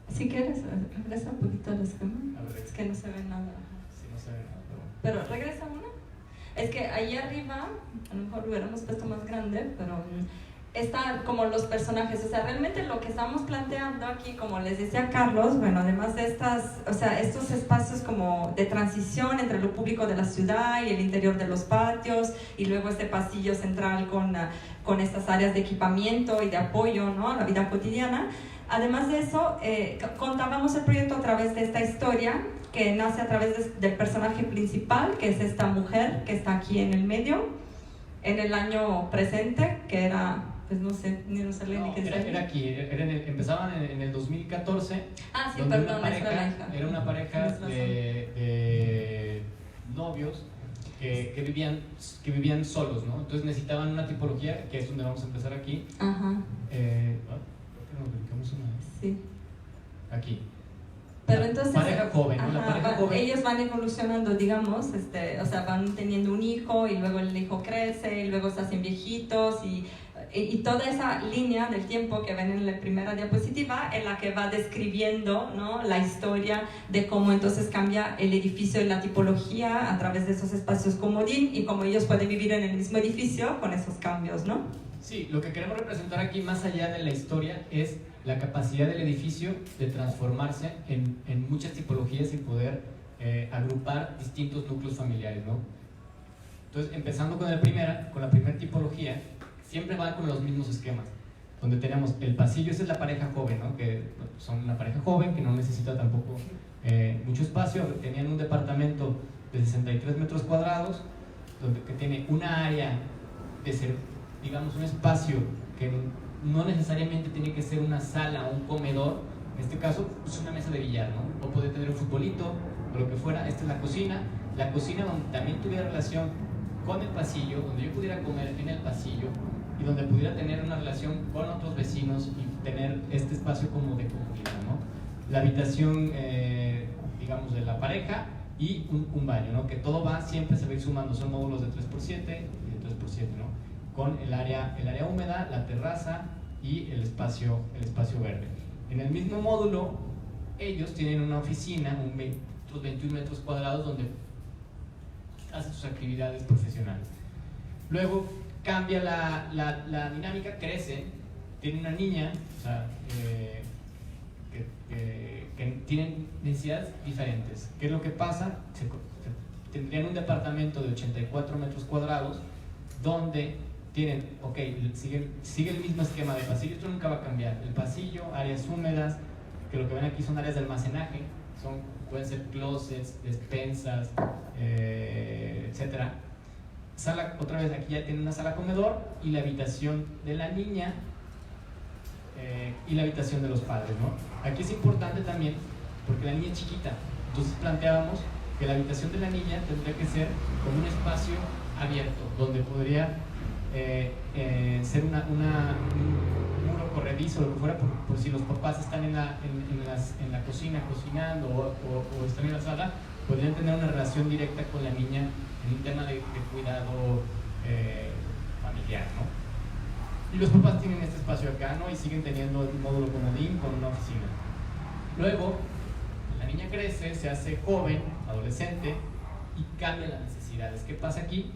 Si quieres, regresa un poquito al esquema. Es que no se ve nada. Sí, no se ve nada, pero regresa una. Es que ahí arriba, a lo mejor lo hubiéramos puesto más grande, pero están como los personajes. O sea, realmente lo que estamos planteando aquí, como les decía Carlos, bueno, además de estos espacios como de transición entre lo público de la ciudad y el interior de los patios, y luego este pasillo central con estas áreas de equipamiento y de apoyo, ¿no?, a la vida cotidiana. Además de eso, contábamos el proyecto a través de esta historia que nace a través del personaje principal, que es esta mujer que está aquí en el medio, en el año presente, que era, pues no sé, ni no sé ni qué era aquí, empezaban en el 2014. Ah, sí, donde perdón, era una pareja de novios que vivían solos, ¿no? Entonces necesitaban una tipología, que es donde vamos a empezar aquí. Ajá. Nos ubicamos una vez. Sí. Aquí. Pero entonces, pareja joven, ¿no? Ajá, La pareja joven. Ellos van evolucionando, digamos, o sea, van teniendo un hijo y luego el hijo crece y luego se hacen viejitos y toda esa línea del tiempo que ven en la primera diapositiva en la que va describiendo, ¿no?, la historia de cómo entonces cambia el edificio y la tipología a través de esos espacios comodín y cómo ellos pueden vivir en el mismo edificio con esos cambios, ¿no? Sí, lo que queremos representar aquí, más allá de la historia, es la capacidad del edificio de transformarse en muchas tipologías y poder agrupar distintos núcleos familiares, ¿no? Entonces, empezando con la primera tipología, siempre van con los mismos esquemas, donde tenemos el pasillo. Esa es la pareja joven, ¿no?, que son una pareja joven que no necesita tampoco mucho espacio. Tenían un departamento de 63 metros cuadrados, que tiene una área de ser, digamos, un espacio que no necesariamente tiene que ser una sala o un comedor. En este caso, es una mesa de billar, ¿no? O puede tener un futbolito o lo que fuera. Esta es la cocina donde también tuviera relación con el pasillo, donde yo pudiera comer en el pasillo y donde pudiera tener una relación con otros vecinos y tener este espacio como de comunidad, ¿no? La habitación, digamos, de la pareja y un baño, ¿no? Que todo siempre se va a ir sumando. Son módulos de 3x7 y de 3x7, ¿no? Con el área húmeda, la terraza y el espacio verde. En el mismo módulo, ellos tienen una oficina, otros 21 metros cuadrados, donde hacen sus actividades profesionales. Luego cambia la dinámica, crece, tiene una niña, o sea, que tienen necesidades diferentes. ¿Qué es lo que pasa? Tendrían un departamento de 84 metros cuadrados, donde tienen, sigue el mismo esquema de pasillo. Esto nunca va a cambiar. El pasillo, áreas húmedas, que lo que ven aquí son áreas de almacenaje, pueden ser closets, despensas, etcétera. Sala, otra vez aquí ya tiene una sala comedor y la habitación de la niña y la habitación de los padres, ¿no? Aquí es importante también porque la niña es chiquita, entonces planteábamos que la habitación de la niña tendría que ser como un espacio abierto, donde podría ser un muro corredizo, lo que fuera, por si los papás están en la cocina cocinando o están en la sala, podrían tener una relación directa con la niña en un tema de cuidado familiar, ¿no? Y los papás tienen este espacio acá, ¿no? Y siguen teniendo el módulo comodín con una oficina. Luego, la niña crece, se hace joven, adolescente, y cambia las necesidades. ¿Qué pasa aquí?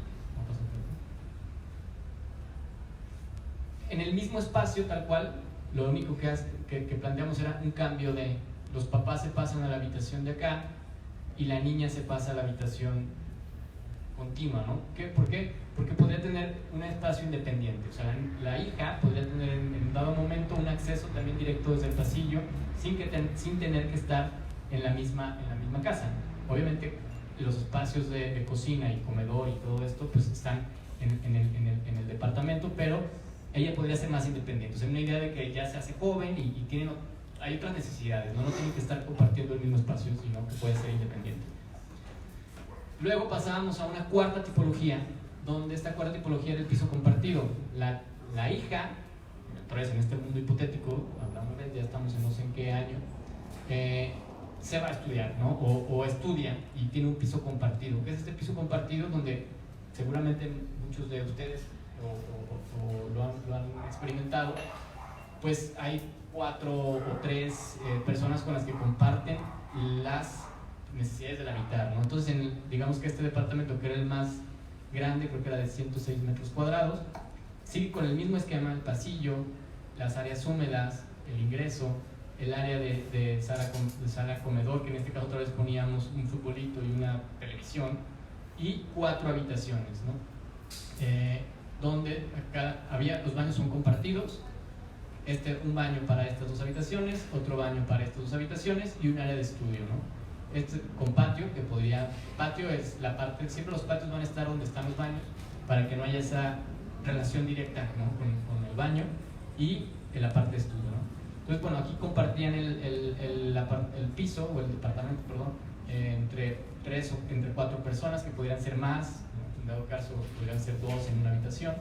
En el mismo espacio, tal cual, lo único que planteamos era un cambio de los papás se pasan a la habitación de acá, y la niña se pasa a la habitación continua, ¿no? ¿Por qué? Porque podría tener un espacio independiente, o sea, la hija podría tener en dado momento un acceso también directo desde el pasillo sin tener que estar en la misma casa. Obviamente los espacios de cocina y comedor y todo esto pues están en el departamento, pero ella podría ser más independiente. O sea, una idea de que ya se hace joven y hay otras necesidades, ¿no? No tienen que estar compartiendo el mismo espacio, sino que puede ser independiente. Luego pasábamos a una cuarta tipología, donde esta cuarta tipología era el piso compartido. La hija, otra vez en este mundo hipotético, hablamos de ya estamos en no sé en qué año, se va a estudiar, ¿no? O estudia y tiene un piso compartido. ¿Qué es este piso compartido? Donde seguramente muchos de ustedes o lo han experimentado, pues hay 4 o 3 personas con las que comparten las necesidades de la mitad, ¿no? Entonces, digamos que este departamento, que era el más grande, creo que era de 106 metros cuadrados, sigue con el mismo esquema: el pasillo, las áreas húmedas, el ingreso, el área de sala comedor, que en este caso otra vez poníamos un futbolito y una televisión, y 4 habitaciones, ¿no? Donde acá los baños son compartidos, un baño para estas 2 habitaciones, otro baño para estas 2 habitaciones y un área de estudio, ¿no? Con patio, patio es la parte, siempre los patios van a estar donde están los baños, para que no haya esa relación directa, ¿no? con el baño y en la parte de estudio, ¿no? Entonces, bueno, aquí compartían el piso, o el departamento, perdón, entre 3 o entre 4 personas, que podrían ser más, ¿no? En dado caso podrían ser 2 en una habitación.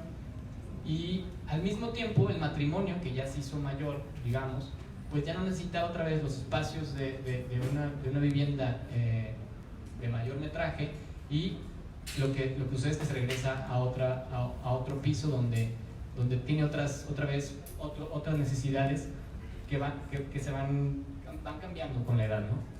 Y al mismo tiempo el matrimonio, que ya se hizo mayor, digamos, pues ya no necesita otra vez los espacios de una vivienda de mayor metraje, y lo que sucede es que se regresa a otro piso donde tiene otras necesidades que se van cambiando con la edad, ¿no?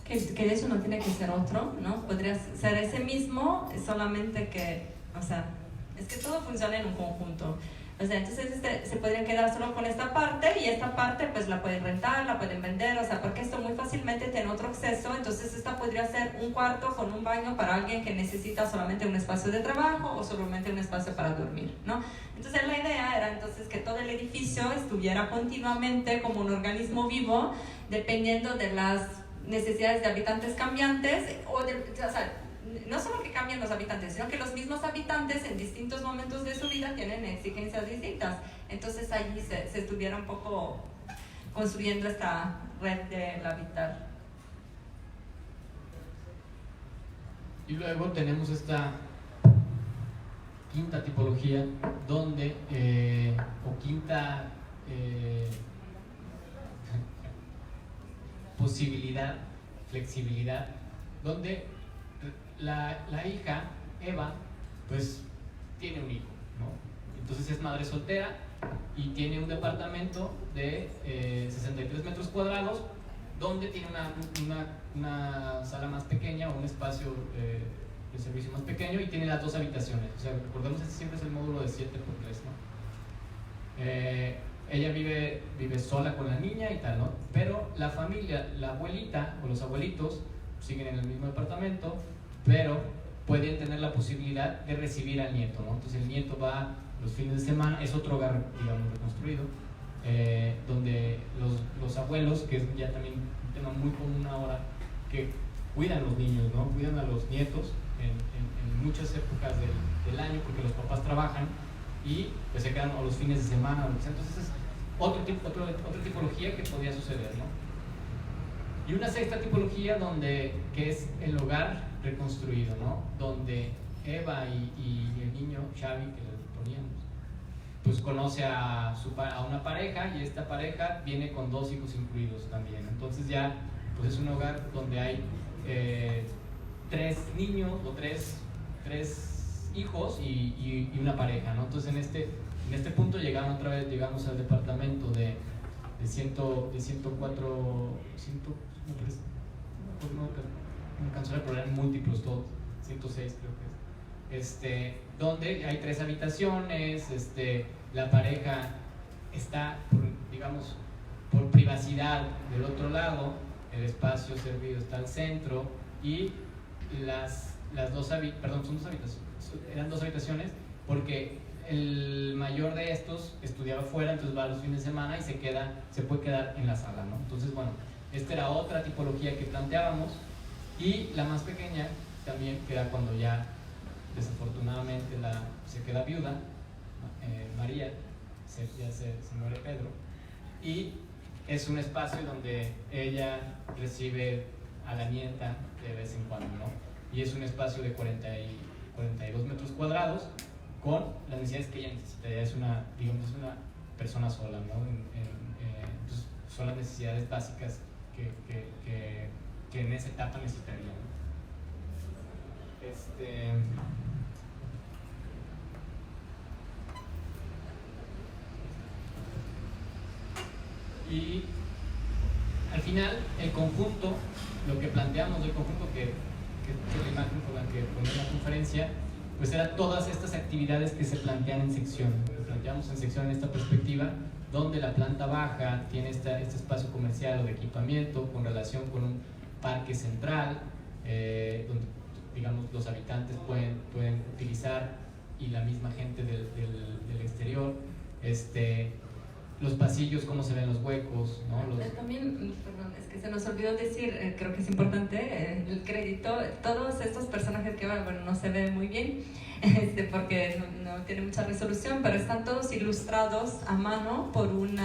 Que de hecho no tiene que ser otro, ¿no? Podría ser ese mismo, solamente que, o sea, es que todo funciona en un conjunto. O sea, entonces se podrían quedar solo con esta parte, y esta parte pues la pueden rentar, la pueden vender, o sea, porque esto muy fácilmente tiene otro acceso. Entonces esta podría ser un cuarto con un baño para alguien que necesita solamente un espacio de trabajo o solamente un espacio para dormir, ¿no? Entonces la idea era entonces que todo el edificio estuviera continuamente como un organismo vivo, dependiendo de las necesidades de habitantes cambiantes, o sea, no solo que cambien los habitantes, sino que los mismos habitantes en distintos momentos de su vida tienen exigencias distintas. Entonces allí se estuviera un poco construyendo esta red del habitar. Y luego tenemos esta quinta tipología, donde, o quinta posibilidad, flexibilidad, donde la hija, Eva, pues tiene un hijo, ¿no? Entonces es madre soltera y tiene un departamento de 63 metros cuadrados, donde tiene una sala más pequeña, o un espacio de servicio más pequeño, y tiene las 2 habitaciones. O sea, recordemos, este siempre es el módulo de 7x3, ¿no? Ella vive sola con la niña y tal, ¿no? Pero la familia, la abuelita o los abuelitos siguen en el mismo departamento, pero pueden tener la posibilidad de recibir al nieto, ¿no? Entonces el nieto va los fines de semana, es otro hogar, digamos, reconstruido, donde los abuelos, que es ya también un tema muy común ahora, que cuidan a los niños, ¿no? Cuidan a los nietos en muchas épocas del año, porque los papás trabajan y pues se quedan los fines de semana, entonces es otra tipología que podría suceder, ¿no? Y una sexta tipología, que es el hogar reconstruido, ¿no? Donde Eva y el niño Xavi, que le poníamos, pues conoce a una pareja, y esta pareja viene con 2 hijos incluidos también. Entonces ya pues es un hogar donde hay 3 niños o 3 hijos y una pareja, ¿no? Entonces en este punto llegamos al departamento de 104, no alcanzó a probar múltiplos, todos 106 creo que es, donde hay 3 habitaciones, la pareja está por privacidad del otro lado, el espacio servido está al centro y eran dos habitaciones porque el mayor de estos estudiaba fuera, entonces va los fines de semana y se puede quedar en la sala, ¿no? Entonces, bueno, esta era otra tipología que planteábamos, y la más pequeña también, que era cuando ya desafortunadamente se queda viuda, María, ya se muere Pedro, y es un espacio donde ella recibe a la nieta de vez en cuando, ¿no? Y es un espacio de 42 metros cuadrados con las necesidades que ella necesita. Ella es una persona sola, ¿no? Entonces son las necesidades básicas que en esa etapa necesitaría, ¿no? Y al final el conjunto, lo que planteamos del conjunto, que es la imagen con la que ponía la conferencia, pues era todas estas actividades que se plantean en sección. Lo planteamos en sección en esta perspectiva, donde la planta baja tiene este espacio comercial o de equipamiento con relación con un parque central, donde, digamos, los habitantes pueden utilizar, y la misma gente del exterior, los pasillos, cómo se ven los huecos, ¿no? También, perdón, es que se nos olvidó decir, creo que es importante, el crédito, todos estos personajes que ahora, bueno, no se ve muy bien, porque no tiene mucha resolución, pero están todos ilustrados a mano por un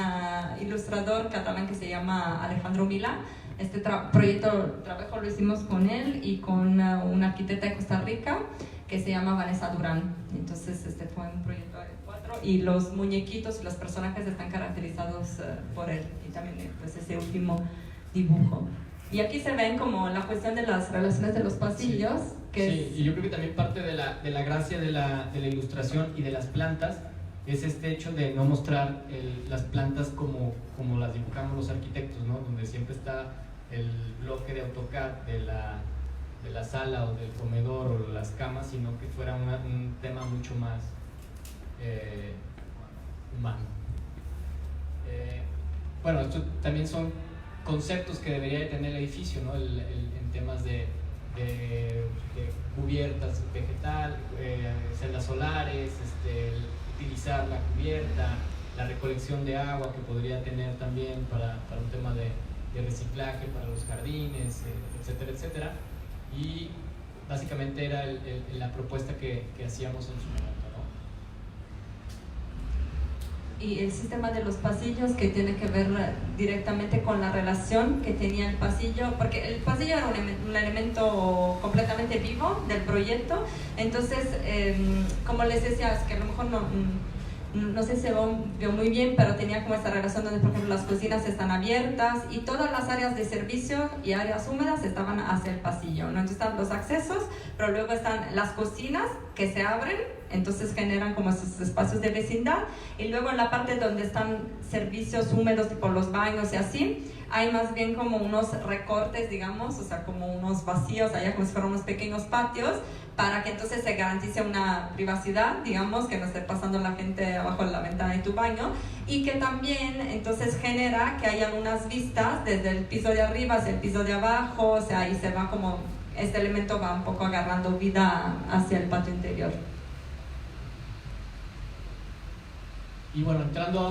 ilustrador catalán que se llama Alejandro Milá. Este trabajo lo hicimos con él y con una arquitecta de Costa Rica que se llama Vanessa Durán. Entonces fue un proyecto de 4, y los muñequitos y los personajes están caracterizados por él, y también pues ese último dibujo. Y aquí se ven como la cuestión de las relaciones de los pasillos. Sí, y yo creo que también parte de la gracia de la ilustración y de las plantas es este hecho de no mostrar las plantas como las dibujamos los arquitectos, ¿no? Donde siempre está el bloque de AutoCAD de la sala o del comedor o las camas, sino que fuera un tema mucho más humano. Bueno, esto también son conceptos que debería de tener el edificio, ¿no? En temas de cubiertas vegetal, celdas solares, utilizar la cubierta, la recolección de agua que podría tener también para un tema de reciclaje para los jardines, etcétera, etcétera. Y básicamente era la propuesta que hacíamos en su momento, ¿no? Y el sistema de los pasillos, que tiene que ver directamente con la relación que tenía el pasillo, porque el pasillo era un elemento completamente vivo del proyecto. Entonces, como les decía, es que a lo mejor no sé si se vio muy bien, pero tenía como esta relación donde, por ejemplo, las cocinas están abiertas y todas las áreas de servicio y áreas húmedas estaban hacia el pasillo, ¿no? Entonces están los accesos, pero luego están las cocinas que se abren, entonces generan como esos espacios de vecindad, y luego en la parte donde están servicios húmedos, tipo los baños y así, hay más bien como unos recortes, digamos, o sea, como unos vacíos allá, como si fueran unos pequeños patios, para que entonces se garantice una privacidad, digamos, que no esté pasando la gente abajo de la ventana de tu baño, y que también entonces genera que haya unas vistas desde el piso de arriba hacia el piso de abajo, o sea, ahí se va como, este elemento va un poco agarrando vida hacia el patio interior. Y bueno, entrando a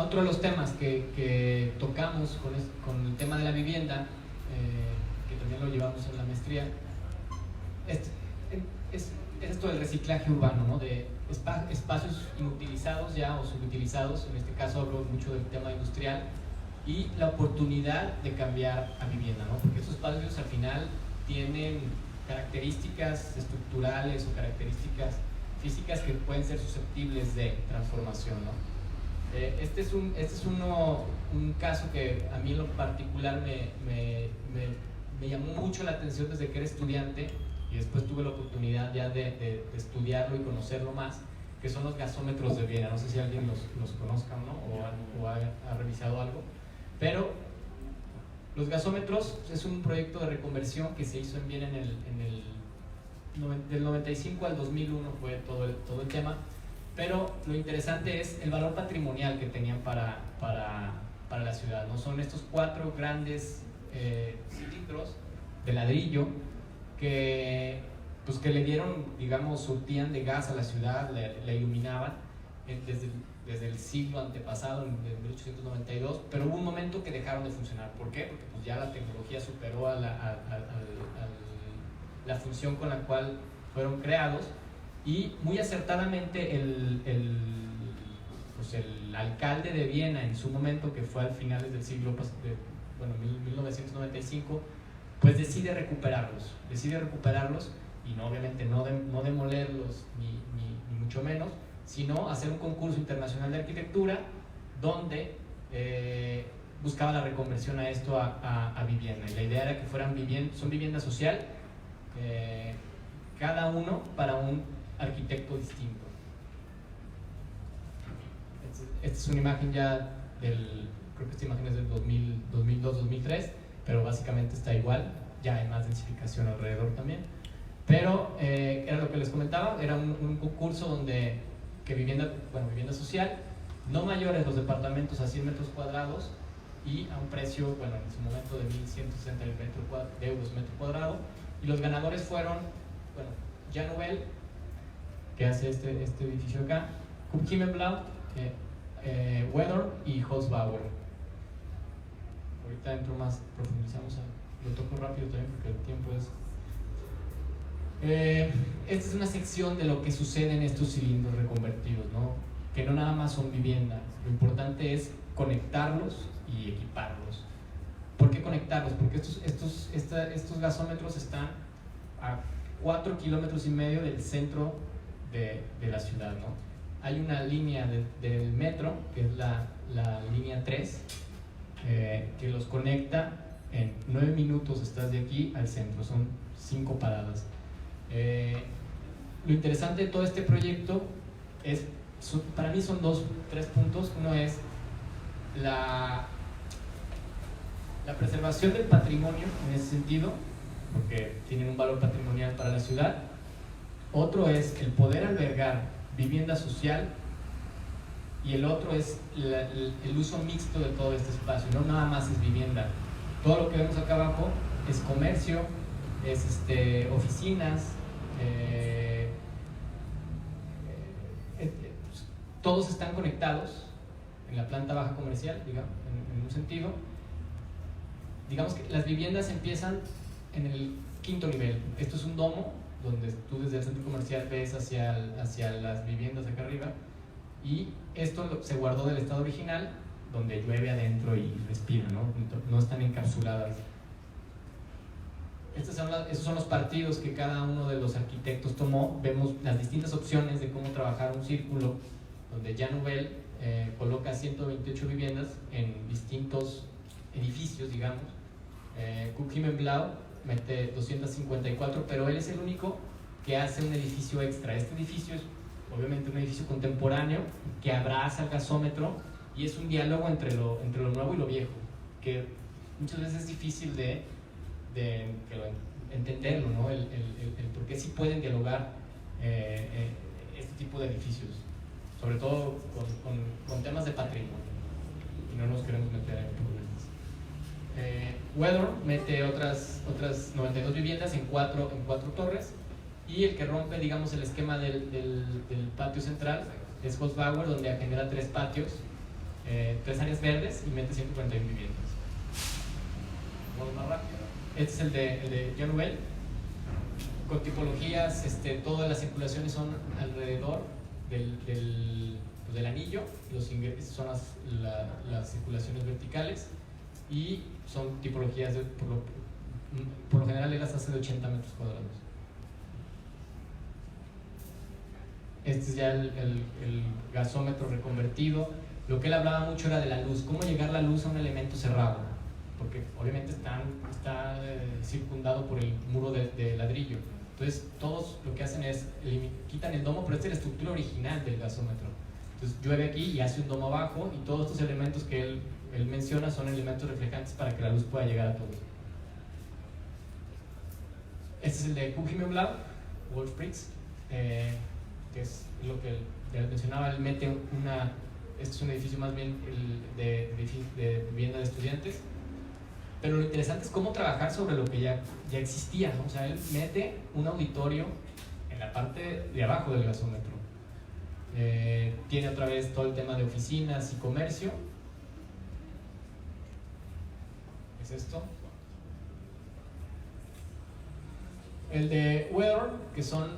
otro de los temas que tocamos con el tema de la vivienda, que también lo llevamos en la maestría, es esto del reciclaje urbano, ¿no? De espacios inutilizados ya o subutilizados. En este caso hablo mucho del tema industrial, y la oportunidad de cambiar a vivienda, ¿no? Porque estos espacios al final tienen características estructurales o características físicas que pueden ser susceptibles de transformación, ¿no? Este es un caso que a mí en lo particular me llamó mucho la atención desde que era estudiante, y después tuve la oportunidad ya de estudiarlo y conocerlo más, que son los gasómetros de Viena. No sé si alguien los conozca, ¿no? o ha revisado algo, pero los gasómetros es un proyecto de reconversión que se hizo en Viena del 95 al 2001 fue todo el tema, pero lo interesante es el valor patrimonial que tenían para la ciudad, ¿no? Son estos 4 grandes cilindros de ladrillo que le dieron, digamos, surtían de gas a la ciudad, la iluminaban desde el siglo antepasado, en 1892, pero hubo un momento que dejaron de funcionar. ¿Por qué? Porque pues ya la tecnología superó a la función con la cual fueron creados, y muy acertadamente el alcalde de Viena en su momento, que fue al finales del siglo 1995, pues decide recuperarlos y no, obviamente no demolerlos ni mucho menos, sino hacer un concurso internacional de arquitectura donde buscaba la reconversión a esto a vivienda, y la idea era que son vivienda social, cada uno para un arquitecto distinto. Esta es una imagen ya creo que esta imagen es del 2002-2003, pero básicamente está igual, ya hay más densificación alrededor también. Pero era lo que les comentaba, era un concurso vivienda social, no mayores los departamentos a 100 metros cuadrados y a un precio, en su momento de 1.160 euros metro cuadrado, y los ganadores fueron, Jan Nouvel, que hace este edificio acá, Himmelblau, Weather y Holzbauer. Ahorita entro más, profundizamos, lo toco rápido también porque el tiempo es... esta es una sección de lo que sucede en estos cilindros reconvertidos, ¿no? Que no nada más son vivienda, lo importante es conectarlos y equiparlos. ¿Por qué conectarlos? Porque estos gasómetros están a 4,5 kilómetros del centro de la ciudad, ¿no? Hay una línea del metro, que es la línea 3, que los conecta en 9 minutos, estás de aquí al centro, son 5 paradas. Lo interesante de todo este proyecto es, para mí son 3 puntos. Uno es la preservación del patrimonio en ese sentido, porque tienen un valor patrimonial para la ciudad. Otro es el poder albergar vivienda social, y el otro es el uso mixto de todo este espacio, no nada más es vivienda. Todo lo que vemos acá abajo es comercio, es oficinas, todos están conectados en la planta baja comercial, digamos, en un sentido. Digamos que las viviendas empiezan en el 5º nivel. Esto es un domo donde tú desde el centro comercial ves hacia las viviendas acá arriba, y esto se guardó del estado original, donde llueve adentro y respira, no están encapsuladas. Esos son los partidos que cada uno de los arquitectos tomó. Vemos las distintas opciones de cómo trabajar un círculo, donde Jan Nouvel coloca 128 viviendas en distintos edificios, digamos. Himmelblau mete 254, pero él es el único que hace un edificio extra. Este edificio es obviamente un edificio contemporáneo que abraza el gasómetro, y es un diálogo entre lo nuevo y lo viejo, que muchas veces es difícil de entenderlo, ¿no? El por qué sí pueden dialogar este tipo de edificios, sobre todo con temas de patrimonio, y no nos queremos meter en problemas. Weather mete otras 92 viviendas en cuatro torres, y el que rompe, digamos, el esquema del patio central es Holzbauer, donde genera 3 patios, 3 áreas verdes, y mete 141 viviendas. Vamos más rápido. Este es el de Jan Nouvel, con tipologías, todas las circulaciones son alrededor del anillo, son las circulaciones verticales, y son tipologías por lo general él las hace de 80 metros cuadrados. Este es ya el gasómetro reconvertido. Lo que él hablaba mucho era de la luz, cómo llegar la luz a un elemento cerrado, porque obviamente está circundado por el muro de ladrillo. Entonces todos lo que hacen es quitan el domo, pero esta es la estructura original del gasómetro. Entonces llueve aquí y hace un domo abajo, y todos estos elementos que él menciona son elementos reflejantes para que la luz pueda llegar a todos. Este es el de Himmelblau, Wolfsprix, que es lo que él mencionaba. Él mete este es un edificio más bien de vivienda de estudiantes, pero lo interesante es cómo trabajar sobre lo que ya existía, ¿no? O sea, él mete un auditorio en la parte de abajo del gasómetro. Tiene otra vez todo el tema de oficinas y comercio. ¿Es esto? El de Weather, que son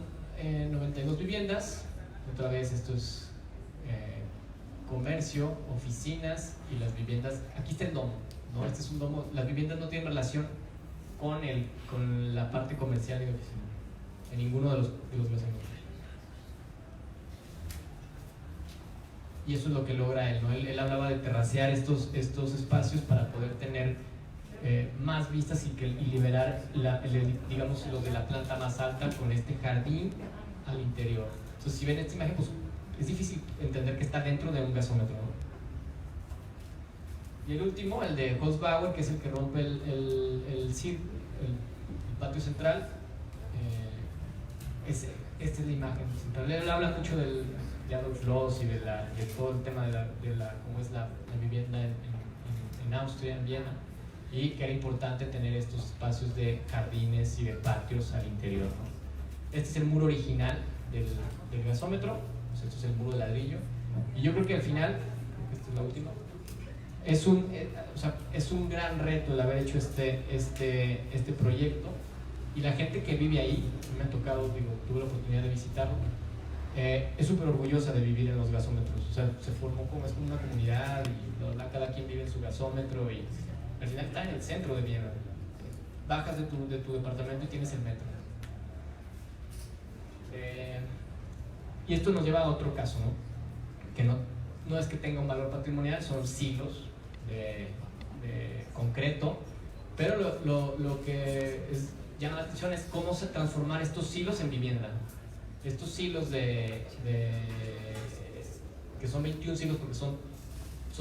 92 viviendas. Otra vez esto es comercio, oficinas y las viviendas. Aquí está el domo, ¿no? Este es un domo. Las viviendas no tienen relación con la parte comercial y de oficina en ninguno de los gasómetros. Y eso es lo que logra él, ¿no? Él hablaba de terracear estos espacios para poder tener más vistas y liberar, digamos, lo de la planta más alta con este jardín al interior. Entonces, si ven esta imagen, pues es difícil entender que está dentro de un gasómetro, ¿no? Y el último, el de Holzbauer, que es el que rompe el patio central. Esta es la imagen central. Él habla mucho de Adolf Loos y de todo el tema de cómo es la vivienda en Austria, en Viena, y que era importante tener estos espacios de jardines y de patios al interior, ¿no? Este es el muro original del gasómetro, o sea, esto es el muro de ladrillo, y yo creo que al final, esta es la última, es un gran reto el haber hecho este proyecto, y la gente que vive ahí, me ha tocado, tuve la oportunidad de visitarlo, es súper orgullosa de vivir en los gasómetros. O sea, se formó como una comunidad y cada quien vive en su gasómetro y al final está en el centro de Viena. Bajas de tu departamento y tienes el metro. Y esto nos lleva a otro caso, ¿no? Que no es que tenga un valor patrimonial, son silos de concreto, pero lo que llama la atención es cómo se transformar estos silos en vivienda. Estos silos que son 21 silos porque son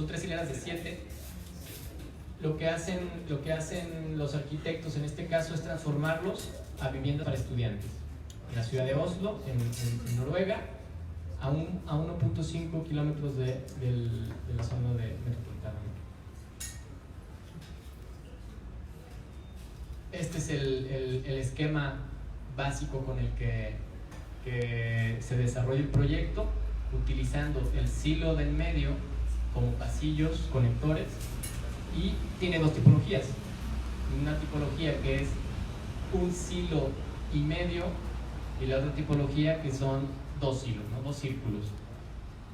3 hileras de 7, lo que hacen los arquitectos en este caso es transformarlos a viviendas para estudiantes. En la ciudad de Oslo, en Noruega, a 1.5 kilómetros de la zona metropolitana. Este es el esquema básico con el que se desarrolla el proyecto, utilizando el silo del medio como pasillos, conectores, y tiene dos tipologías. Una tipología que es un silo y medio, y la otra tipología que son 2 silos, ¿no? 2 círculos,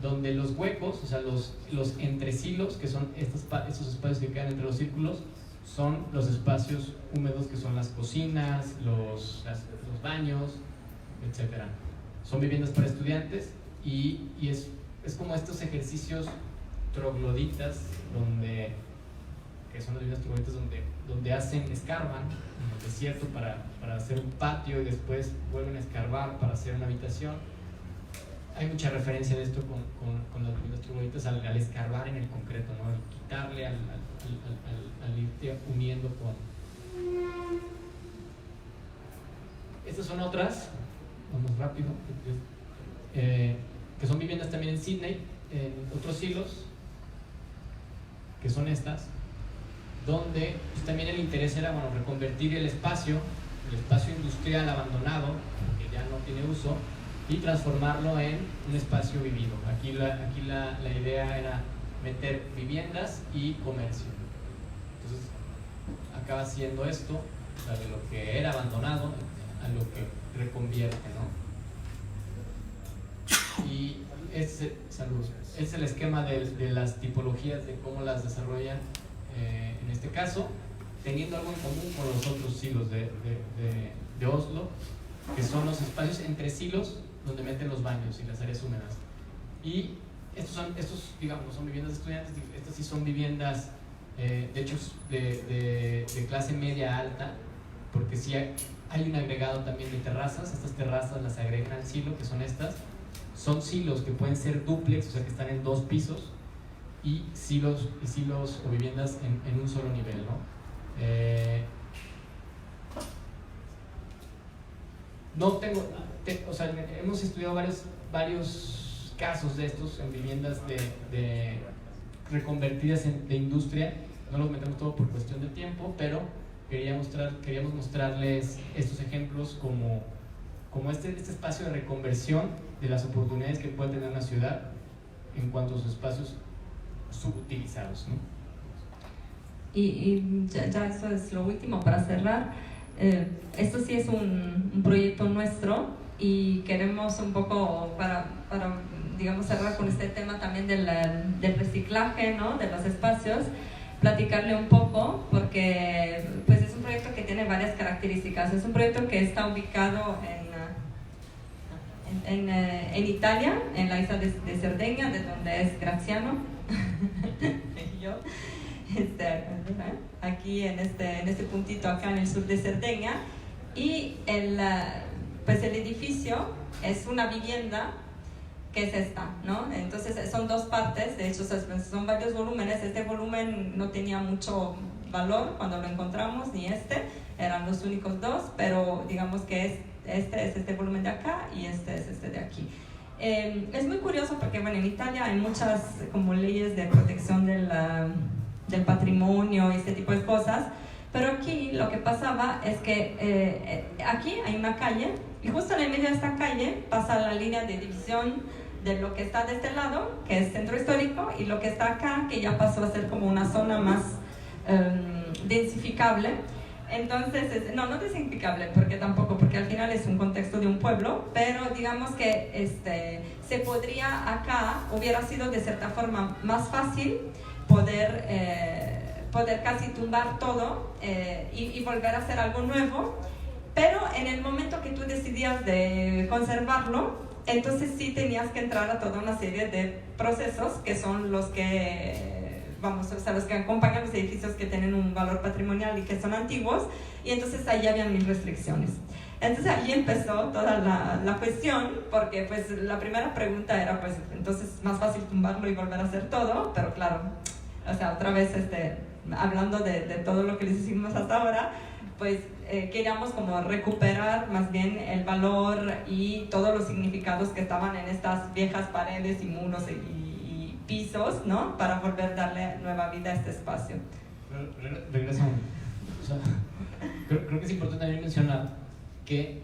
donde los huecos, o sea, los entresilos, que son estos espacios que quedan entre los círculos, son los espacios húmedos que son las cocinas, los baños, etcétera. Son viviendas para estudiantes y es como estos ejercicios trogloditas que son las viviendas trogloditas donde escarban en el desierto para hacer un patio y después vuelven a escarbar para hacer una habitación. Hay mucha referencia de esto con las viviendas trogloditas al escarbar en el concreto, ¿no? Al quitarle, al irte uniendo con... Estas son otras, vamos rápido, que son viviendas también en Sydney, en otros silos, que son estas, donde pues, también el interés era reconvertir el espacio industrial abandonado, que ya no tiene uso, y transformarlo en un espacio vivido. Aquí la idea era meter viviendas y comercio. Entonces acaba siendo esto, o sea, de lo que era abandonado a lo que reconvierte, ¿no? Y es el esquema de las tipologías, de cómo las desarrollan en este caso, teniendo algo en común con los otros silos de Oslo, que son los espacios entre silos donde meten los baños y las áreas húmedas. Y estos digamos, son viviendas de estudiantes, estas sí son viviendas de hecho de clase media alta, porque sí hay un agregado también de terrazas. Estas terrazas las agregan al silo, que son estas. Son silos que pueden ser dúplex, o sea que están en 2 pisos, y silos o viviendas en un solo nivel, ¿no? O sea, hemos estudiado varios casos de estos en viviendas reconvertidas de industria, no los metemos todo por cuestión de tiempo, pero queríamos mostrarles estos ejemplos como este espacio de reconversión de las oportunidades que puede tener una ciudad en cuanto a sus espacios subutilizados, ¿no? Y ya eso es lo último para cerrar. Esto sí es un proyecto nuestro y queremos un poco para digamos cerrar con este tema también del reciclaje, ¿no? De los espacios, platicarle un poco porque pues es un proyecto que tiene varias características. Es un proyecto que está ubicado en Italia, en la isla de Cerdeña, de donde es Graziano y yo. Aquí en este puntito acá en el sur de Cerdeña, y pues el edificio es una vivienda que es esta, ¿no? Entonces son dos partes, de hecho son varios volúmenes. Este volumen no tenía mucho valor cuando lo encontramos, ni eran los únicos dos, pero digamos que este es este volumen de acá y este es este de aquí. Es muy curioso porque bueno, en Italia hay muchas como leyes de protección del patrimonio y este tipo de cosas, pero aquí lo que pasaba es que aquí hay una calle y justo en el medio de esta calle pasa la línea de división de lo que está de este lado, que es centro histórico, y lo que está acá, que ya pasó a ser como una zona más densificable. Entonces, no densificable, porque al final es un contexto de un pueblo, pero digamos que se podría acá, hubiera sido de cierta forma más fácil poder casi tumbar todo y volver a hacer algo nuevo, pero en el momento que tú decidías de conservarlo, entonces sí tenías que entrar a toda una serie de procesos que son los que los que acompañan los edificios que tienen un valor patrimonial y que son antiguos, y entonces ahí había mil restricciones. Entonces ahí empezó toda la cuestión, porque pues la primera pregunta era pues entonces más fácil tumbarlo y volver a hacer todo, pero claro, o sea, otra vez hablando de todo lo que les hicimos hasta ahora, pues queríamos como recuperar más bien el valor y todos los significados que estaban en estas viejas paredes y muros y pisos, ¿no? Para volver a darle nueva vida a este espacio. Regreso. O sea, creo que es importante también mencionar que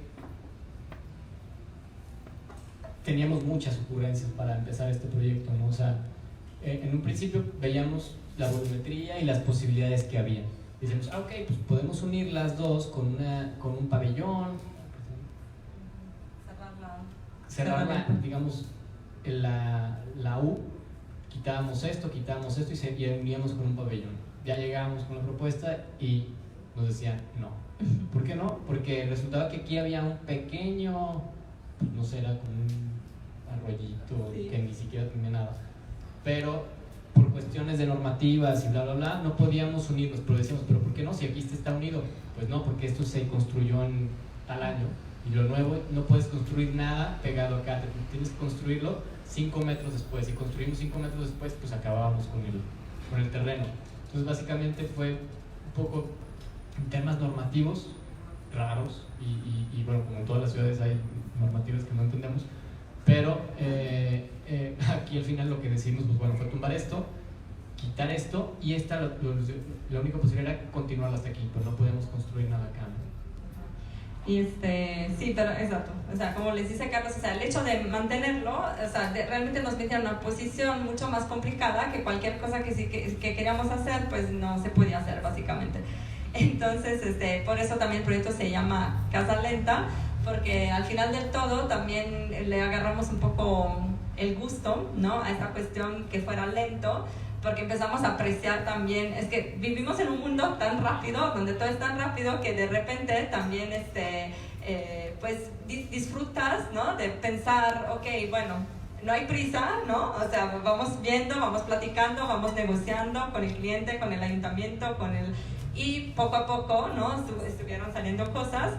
teníamos muchas ocurrencias para empezar este proyecto, ¿no? O sea, en un principio veíamos la volumetría y las posibilidades que había. Decimos, ok, pues podemos unir las dos con un pabellón, cerrarla, digamos, la U, quitábamos esto y uníamos con un pabellón. Ya llegábamos con la propuesta y nos decían no. ¿Por qué no? Porque resultaba que aquí había un pequeño, no sé, era como un arroyito, sí, que ni siquiera tenía nada, pero por cuestiones de normativas y bla bla bla no podíamos unirnos, pero decíamos, pero ¿por qué no? Si aquí está unido. Pues no, porque esto se construyó en tal año y lo nuevo, no puedes construir nada pegado acá, tienes que construirlo 5 metros después. Si construimos 5 metros después, pues acabábamos con el terreno. Entonces básicamente fue un poco en temas normativos raros y bueno, como en todas las ciudades hay normativas que no entendemos, pero aquí al final lo que decidimos, pues bueno, fue tumbar esto, quitar esto, y la única posibilidad era continuar hasta aquí, pero no podemos construir nada acá, ¿no? Y sí, pero exacto, o sea, como les dice Carlos, o sea, el hecho de mantenerlo, o sea, realmente nos metía en una posición mucho más complicada que cualquier cosa que queríamos hacer, pues no se podía hacer básicamente. Entonces, por eso también el proyecto se llama Casa Lenta, porque al final del todo también le agarramos un poco el gusto, ¿no?, a esta cuestión que fuera lento, porque empezamos a apreciar también, es que vivimos en un mundo tan rápido, donde todo es tan rápido, que de repente también pues disfrutas, ¿no?, de pensar, ok, bueno, no hay prisa, ¿no? O sea, vamos viendo, vamos platicando, vamos negociando con el cliente, con el ayuntamiento, y poco a poco, ¿no?, estuvieron saliendo cosas.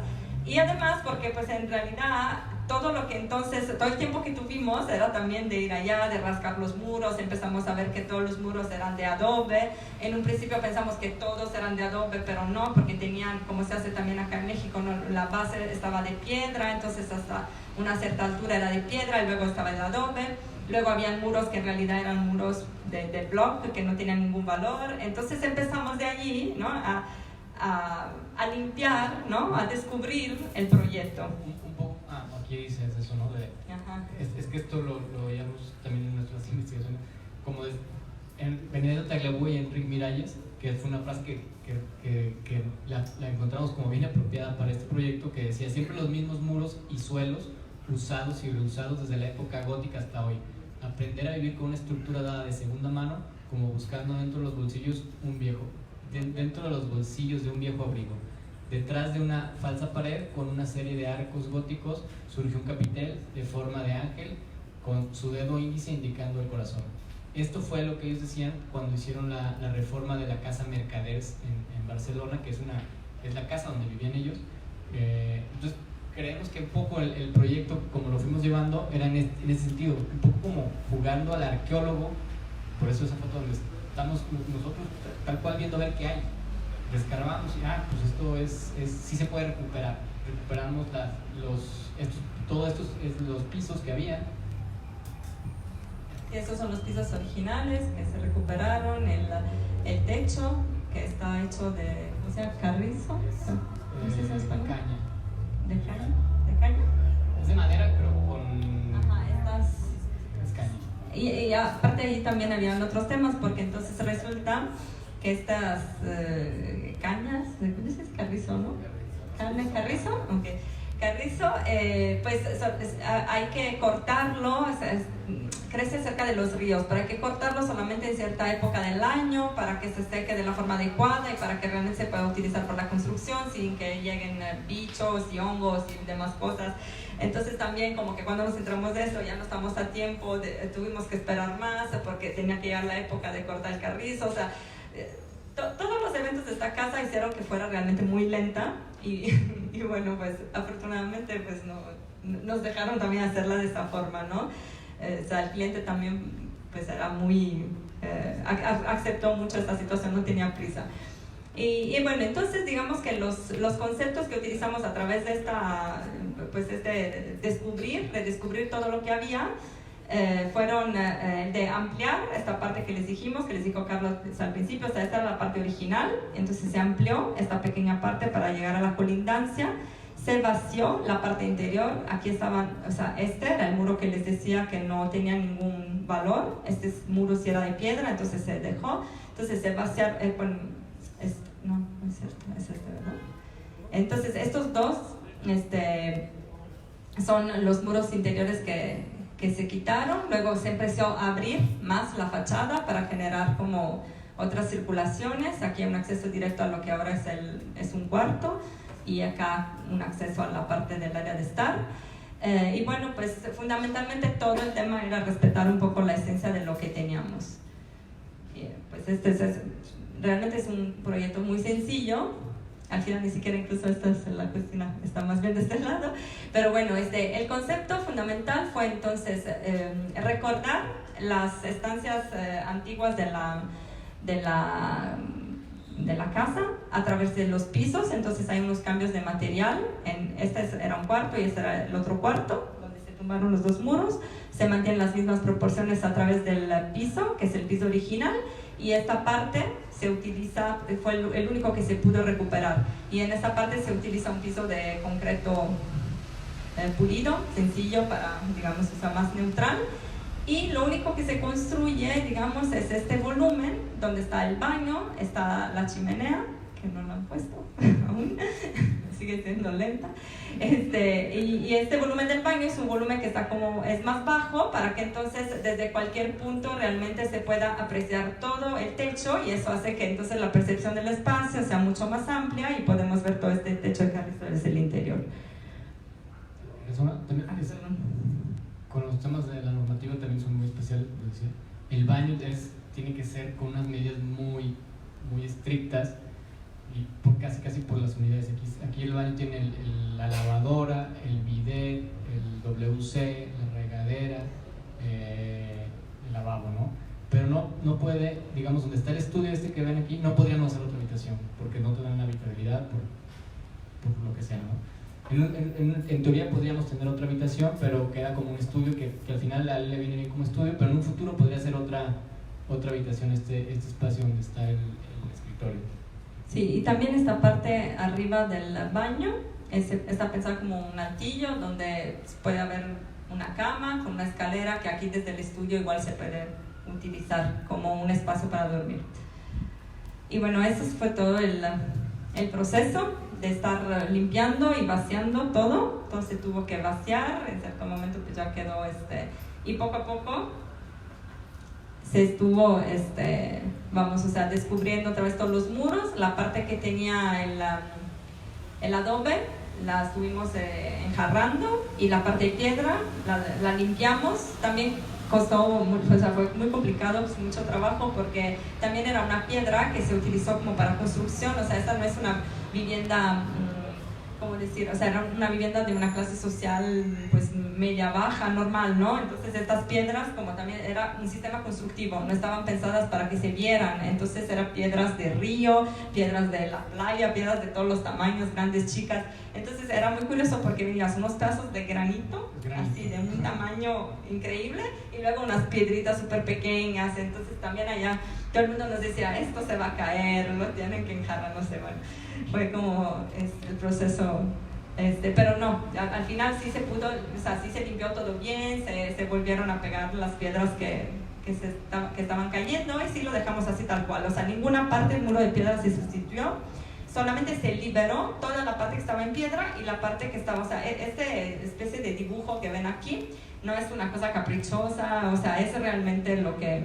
Y además porque pues en realidad todo el tiempo que tuvimos era también de ir allá, de rascar los muros. Empezamos a ver que todos los muros eran de adobe. En un principio pensamos que todos eran de adobe, pero no, porque tenían, como se hace también acá en México, ¿no?, la base estaba de piedra, entonces hasta una cierta altura era de piedra y luego estaba el adobe. Luego habían muros que en realidad eran muros de block que no tenían ningún valor. Entonces empezamos de allí, ¿no? a limpiar, ¿no? A descubrir el proyecto. Un poco, aquí dices eso, ¿no? Es que esto lo veíamos también en nuestras investigaciones, como en Benedetto Tagliabue y Enrique Miralles, que fue una frase que la encontramos como bien apropiada para este proyecto, que decía: siempre los mismos muros y suelos, usados y reusados desde la época gótica hasta hoy. Aprender a vivir con una estructura dada de segunda mano, como buscando dentro de los bolsillos dentro de los bolsillos de un viejo abrigo. Detrás de una falsa pared con una serie de arcos góticos surgió un capitel de forma de ángel con su dedo índice indicando el corazón. Esto fue lo que ellos decían cuando hicieron la reforma de la Casa Mercaders en Barcelona, que es la casa donde vivían ellos. Entonces creemos que un poco el proyecto, como lo fuimos llevando, era en ese sentido, un poco como jugando al arqueólogo. Por eso esa foto donde estamos nosotros tal cual viendo a ver qué hay. Descargamos y pues esto sí se puede recuperar. Recuperamos todos los pisos que había. Y estos son los pisos originales que se recuperaron, el techo que está hecho de, ¿cómo se llama? Carrizo. ¿Cómo se dice en español? Caña. ¿De caña? ¿De caña? Es de madera, pero con... Es caña. Y aparte ahí también habían otros temas, porque entonces resulta que estas cañas, ¿cómo dices? Carrizo, ¿no? ¿Carrizo? Ok. Carrizo, pues hay que cortarlo, crece cerca de los ríos, pero hay que cortarlo solamente en cierta época del año para que se seque de la forma adecuada y para que realmente se pueda utilizar por la construcción sin que lleguen bichos y hongos y demás cosas. Entonces también como que cuando nos enteramos de eso ya no estamos a tiempo, tuvimos que esperar más porque tenía que llegar la época de cortar el carrizo, o sea, todos los eventos de esta casa hicieron que fuera realmente muy lenta y bueno, pues afortunadamente pues nos dejaron también hacerla de esa forma, ¿no? O sea, el cliente también pues era muy, aceptó mucho esta situación, no tenía prisa. Y bueno, entonces digamos que los conceptos que utilizamos a través de redescubrir todo lo que había, fueron de ampliar esta parte que les dijo Carlos al principio. O sea, esta era la parte original, entonces se amplió esta pequeña parte para llegar a la colindancia, se vació la parte interior, aquí estaban, o sea, este era el muro que les decía que no tenía ningún valor, este muro sí era de piedra, entonces se dejó, entonces se vació, no es cierto, es este, ¿verdad? Entonces estos dos son los muros interiores que se quitaron. Luego se empezó a abrir más la fachada para generar como otras circulaciones. Aquí hay un acceso directo a lo que ahora es un cuarto y acá un acceso a la parte del área de estar. Y bueno, pues fundamentalmente todo el tema era respetar un poco la esencia de lo que teníamos. Y, pues realmente es un proyecto muy sencillo. Al final ni siquiera incluso esta es la cocina, está más bien de este lado. Pero bueno, el concepto fundamental fue entonces recordar las estancias antiguas de la casa a través de los pisos. Entonces hay unos cambios de material. Este era un cuarto y este era el otro cuarto, donde se tumbaron los dos muros. Se mantienen las mismas proporciones a través del piso, que es el piso original. Y esta parte se utiliza, fue el único que se pudo recuperar. Y en esta parte se utiliza un piso de concreto pulido, sencillo, para, digamos, o sea, más neutral. Y lo único que se construye, digamos, es este volumen, donde está el baño, está la chimenea, que no lo han puesto aún, sigue siendo lenta. Y este volumen del baño es un volumen que es más bajo, para que entonces desde cualquier punto realmente se pueda apreciar todo el techo, y eso hace que entonces la percepción del espacio sea mucho más amplia y podemos ver todo este techo de carrizo desde el interior. Con los temas de la normativa también son muy especiales. El baño tiene que ser con unas medidas muy, muy estrictas, y casi por las unidades. Aquí el baño tiene la lavadora, el bidet, el WC, la regadera, el lavabo, ¿no? Pero no puede, digamos, donde está el estudio que ven aquí, no podríamos hacer otra habitación, porque no te dan la habitabilidad por lo que sea, ¿no? En teoría podríamos tener otra habitación, pero queda como un estudio que al final a él le viene bien como estudio, pero en un futuro podría ser otra habitación, este espacio donde está el escritorio. Sí, y también esta parte arriba del baño está pensada como un altillo donde puede haber una cama con una escalera que aquí desde el estudio igual se puede utilizar como un espacio para dormir. Y bueno, eso fue todo el proceso de estar limpiando y vaciando todo. Entonces tuvo que vaciar, en cierto momento pues ya quedó y poco a poco se estuvo descubriendo otra vez todos los muros. La parte que tenía el adobe la estuvimos enjarrando, y la parte de piedra la limpiamos. También costó, fue muy complicado, pues mucho trabajo, porque también era una piedra que se utilizó como para construcción. O sea, esta no es una vivienda, ¿cómo decir? O sea, era una vivienda de una clase social pues media baja, normal, ¿no? Entonces estas piedras, como también era un sistema constructivo, no estaban pensadas para que se vieran. Entonces eran piedras de río, piedras de la playa, piedras de todos los tamaños, grandes, chicas. Entonces era muy curioso porque venías unos pedazos de granito, así de un tamaño increíble, y luego unas piedritas súper pequeñas. Entonces también allá todo el mundo nos decía, esto se va a caer, lo tienen que enjarrar, no sé, bueno, fue como el proceso, pero no, al final sí se pudo, o sea, sí se limpió todo bien, se volvieron a pegar las piedras que estaban cayendo, y sí lo dejamos así tal cual. O sea, ninguna parte del muro de piedra se sustituyó, solamente se liberó toda la parte que estaba en piedra y la parte que estaba, o sea, esta especie de dibujo que ven aquí no es una cosa caprichosa, o sea, es realmente lo que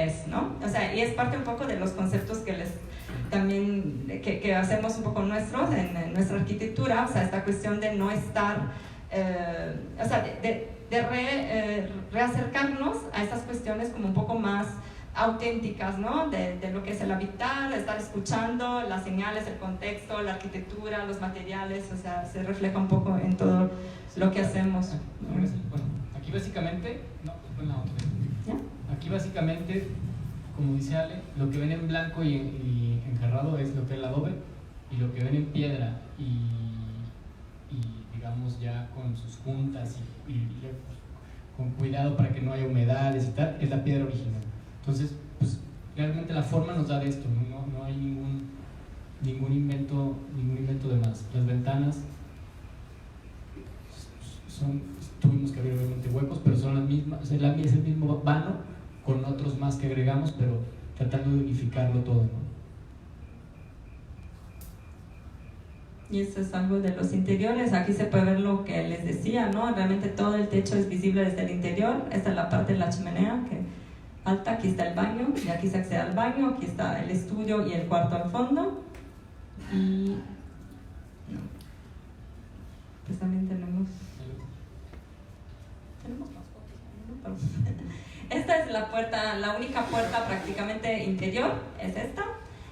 es, ¿no? O sea, y es parte un poco de los conceptos que que hacemos un poco nuestros en nuestra arquitectura. O sea, esta cuestión de no estar, o sea, de reacercarnos a estas cuestiones como un poco más auténticas, ¿no? De lo que es el habitar, estar escuchando las señales, el contexto, la arquitectura, los materiales. O sea, se refleja un poco en todo lo que hacemos, ¿no? Bueno, aquí básicamente, aquí básicamente, como dice Ale, lo que ven en blanco y enjarrado es lo que es el adobe, y lo que ven en piedra y digamos ya con sus juntas y con cuidado para que no haya humedades y tal, es la piedra original. Entonces, pues realmente la forma nos da de esto, no hay ningún invento de más. Las ventanas tuvimos que abrir obviamente huecos, pero son las mismas, o sea, es el mismo vano con otros más que agregamos, pero tratando de unificarlo todo, ¿no? Y eso es algo de los interiores. Aquí se puede ver lo que les decía, ¿no? Realmente todo el techo es visible desde el interior. Esta es la parte de la chimenea alta. Aquí está el baño, y aquí se accede al baño. Aquí está el estudio y el cuarto al fondo. Y pues también tenemos más fotos, ¿no? Esta es la puerta, la única puerta prácticamente interior, es esta.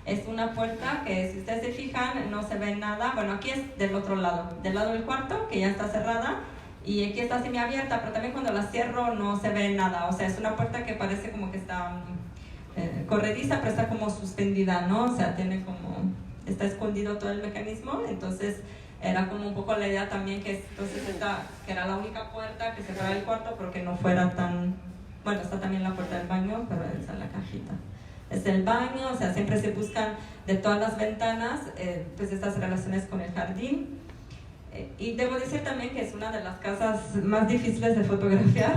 Es una puerta que, si ustedes se fijan, no se ve nada. Bueno, aquí es del otro lado, del lado del cuarto, que ya está cerrada, y aquí está semiabierta, pero también cuando la cierro no se ve nada. O sea, es una puerta que parece como que está corrediza, pero está como suspendida, ¿no? O sea, tiene como, está escondido todo el mecanismo. Entonces era como un poco la idea también que que era la única puerta que cerraba el cuarto, pero que no fuera tan... Bueno, está también la puerta del baño, pero esa es la cajita. Es el baño. O sea, siempre se buscan de todas las ventanas pues estas relaciones con el jardín. Y debo decir también que es una de las casas más difíciles de fotografiar.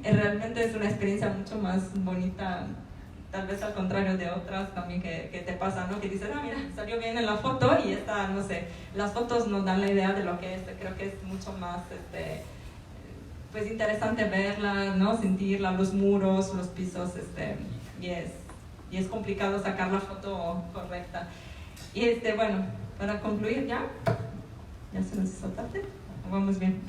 Realmente es una experiencia mucho más bonita, tal vez al contrario de otras también que te pasa, ¿no? Que dices, mira, salió bien en la foto, y esta, no sé, las fotos nos dan la idea de lo que es. Creo que es mucho más pues interesante verla, ¿no? Sentirla, los muros, los pisos, y es complicado sacar la foto correcta. Y bueno, para concluir ya se nos hizo tarde, vamos bien.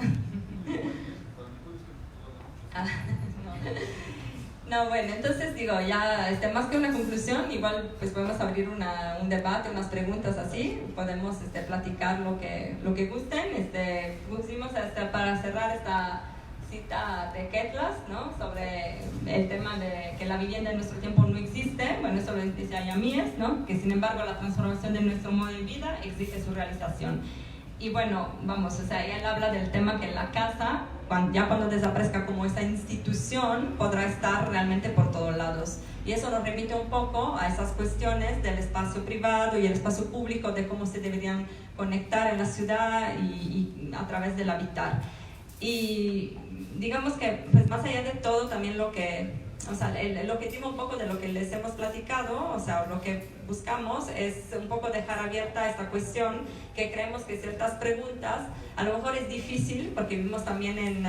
No, bueno, entonces digo, ya más que una conclusión, igual pues podemos abrir un debate, unas preguntas así, podemos platicar lo que gusten. Pusimos para cerrar esta cita de Ketlas, ¿no? Sobre el tema de que la vivienda en nuestro tiempo no existe. Bueno, eso lo decía Yamíes, ¿no? Que sin embargo la transformación de nuestro modo de vida exige su realización. Y bueno, vamos, o sea, él habla del tema que la casa, cuando desaparezca como esa institución, podrá estar realmente por todos lados. Y eso nos remite un poco a esas cuestiones del espacio privado y el espacio público, de cómo se deberían conectar en la ciudad y a través del habitar. Y digamos que, pues más allá de todo, también lo que, o sea, el objetivo un poco de lo que les hemos platicado, o sea, lo que buscamos es un poco dejar abierta esta cuestión, que creemos que ciertas preguntas, a lo mejor es difícil, porque vivimos también en,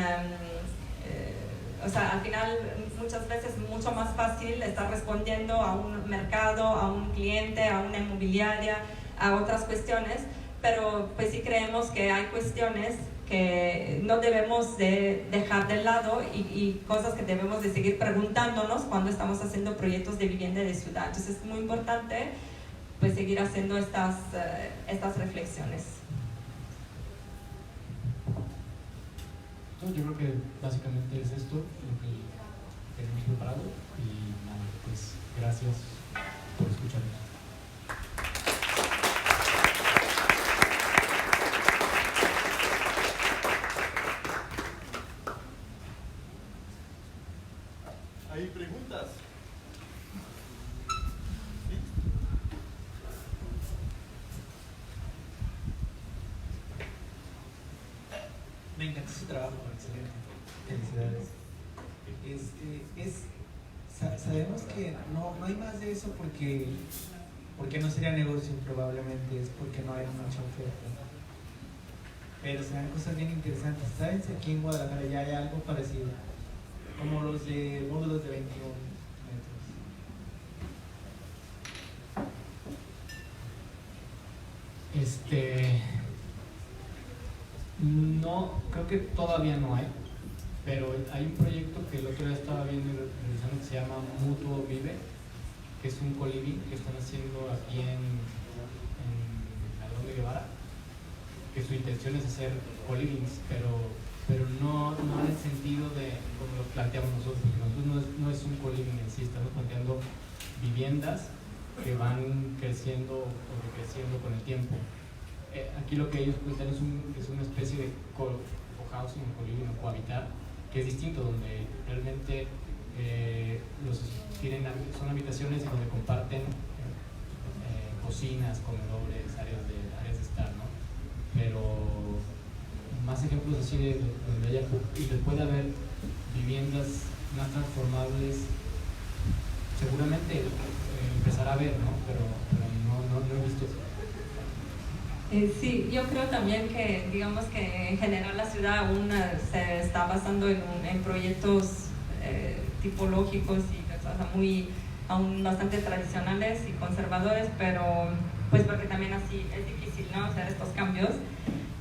o sea, al final muchas veces es mucho más fácil estar respondiendo a un mercado, a un cliente, a una inmobiliaria, a otras cuestiones, pero pues sí creemos que hay cuestiones que no debemos de dejar de lado y cosas que debemos de seguir preguntándonos cuando estamos haciendo proyectos de vivienda y de ciudad. Entonces es muy importante pues seguir haciendo estas reflexiones. Yo creo que básicamente es esto lo que tenemos preparado y nada, pues gracias por escucharnos. ¿Hay preguntas? Me encanta su trabajo, excelente. Felicidades. Sabemos que no hay más de eso porque no sería negocio, probablemente es porque no hay mucha oferta. Pero se dan cosas bien interesantes. ¿Saben si aquí en Guadalajara ya hay algo parecido? Como los de módulos de 21 metros. No, creo que todavía no hay, pero hay un proyecto que el otro día estaba viendo y revisando que se llama Mutuo Vive, que es un coliving que están haciendo aquí en Alonso de Guevara, que su intención es hacer colivings, pero no en el sentido de como lo planteamos nosotros, porque nosotros no es un coliving en sí, estamos planteando viviendas que van creciendo o decreciendo con el tiempo. Aquí lo que ellos plantean es una especie de cohousing o coliving o cohabitar, que es distinto, donde realmente son habitaciones en donde comparten cocinas, comedores, áreas de estar, ¿no? Pero más ejemplos así de donde haya, y puede haber viviendas más transformables, seguramente empezará a ver, ¿no? Pero no he visto eso. Sí, yo creo también que, digamos que en general la ciudad aún se está basando en proyectos tipológicos y aún bastante tradicionales y conservadores, pero pues porque también así es difícil, ¿no?, hacer estos cambios.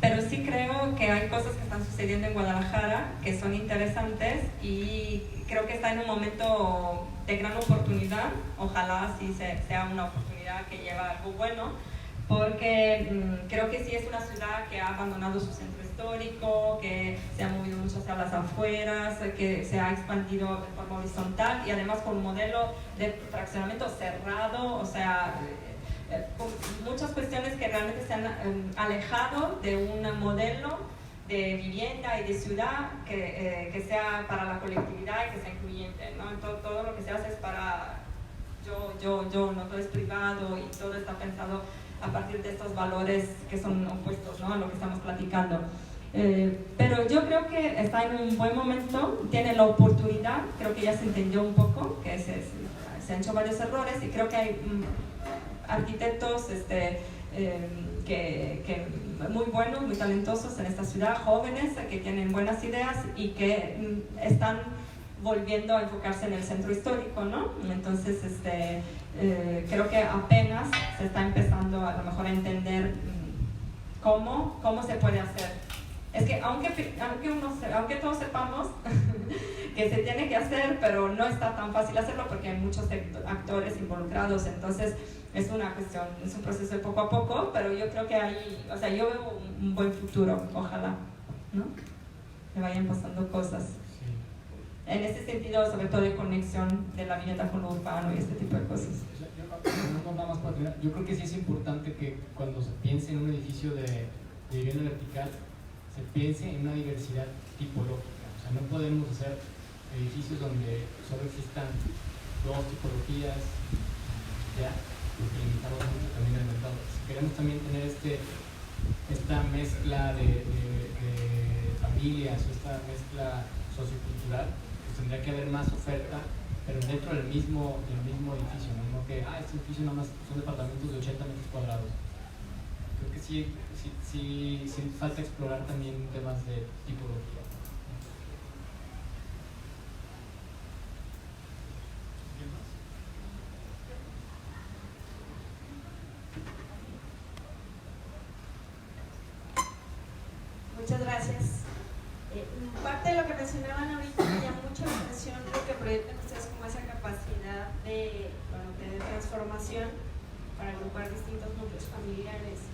Pero sí creo que hay cosas que están sucediendo en Guadalajara que son interesantes y creo que está en un momento de gran oportunidad. Ojalá sí sea una oportunidad que lleva algo bueno, porque creo que sí es una ciudad que ha abandonado su centro histórico, que se ha movido mucho hacia las afueras, que se ha expandido de forma horizontal y además con un modelo de fraccionamiento cerrado, o sea, con muchas cuestiones que realmente se han alejado de un modelo de vivienda y de ciudad que sea para la colectividad y que sea incluyente, ¿no? Todo lo que se hace es para yo, no todo es privado y todo está pensado a partir de estos valores que son opuestos, ¿no?, a lo que estamos platicando. Pero yo creo que está en un buen momento, tiene la oportunidad, creo que ya se entendió un poco, que se han hecho varios errores y creo que hay arquitectos que muy buenos, muy talentosos en esta ciudad, jóvenes que tienen buenas ideas y que están volviendo a enfocarse en el centro histórico, ¿no? Entonces, creo que apenas se está empezando a lo mejor a entender cómo se puede hacer. Es que aunque todos sepamos que se tiene que hacer, pero no está tan fácil hacerlo porque hay muchos actores involucrados, entonces es una cuestión, es un proceso de poco a poco, pero yo creo que o sea, yo veo un buen futuro, ojalá, ¿no?, que vayan pasando cosas. En ese sentido, sobre todo de conexión de la vivienda con lo urbano y este tipo de cosas. Yo creo que sí es importante que cuando se piense en un edificio de de vivienda vertical se piense en una diversidad tipológica. O sea, no podemos hacer edificios donde solo existan dos tipologías, ya, porque limitamos mucho también el mercado. Si queremos también tener esta mezcla de familias o esta mezcla sociocultural, pues tendría que haber más oferta, pero dentro del mismo edificio, no que este edificio nada más son departamentos de 80 metros cuadrados. Creo que sí falta explorar también temas de tipología. Muchas gracias. Parte de lo que mencionaban ahorita me llama mucho la atención lo que proyectan ustedes como esa capacidad de transformación para agrupar distintos núcleos familiares.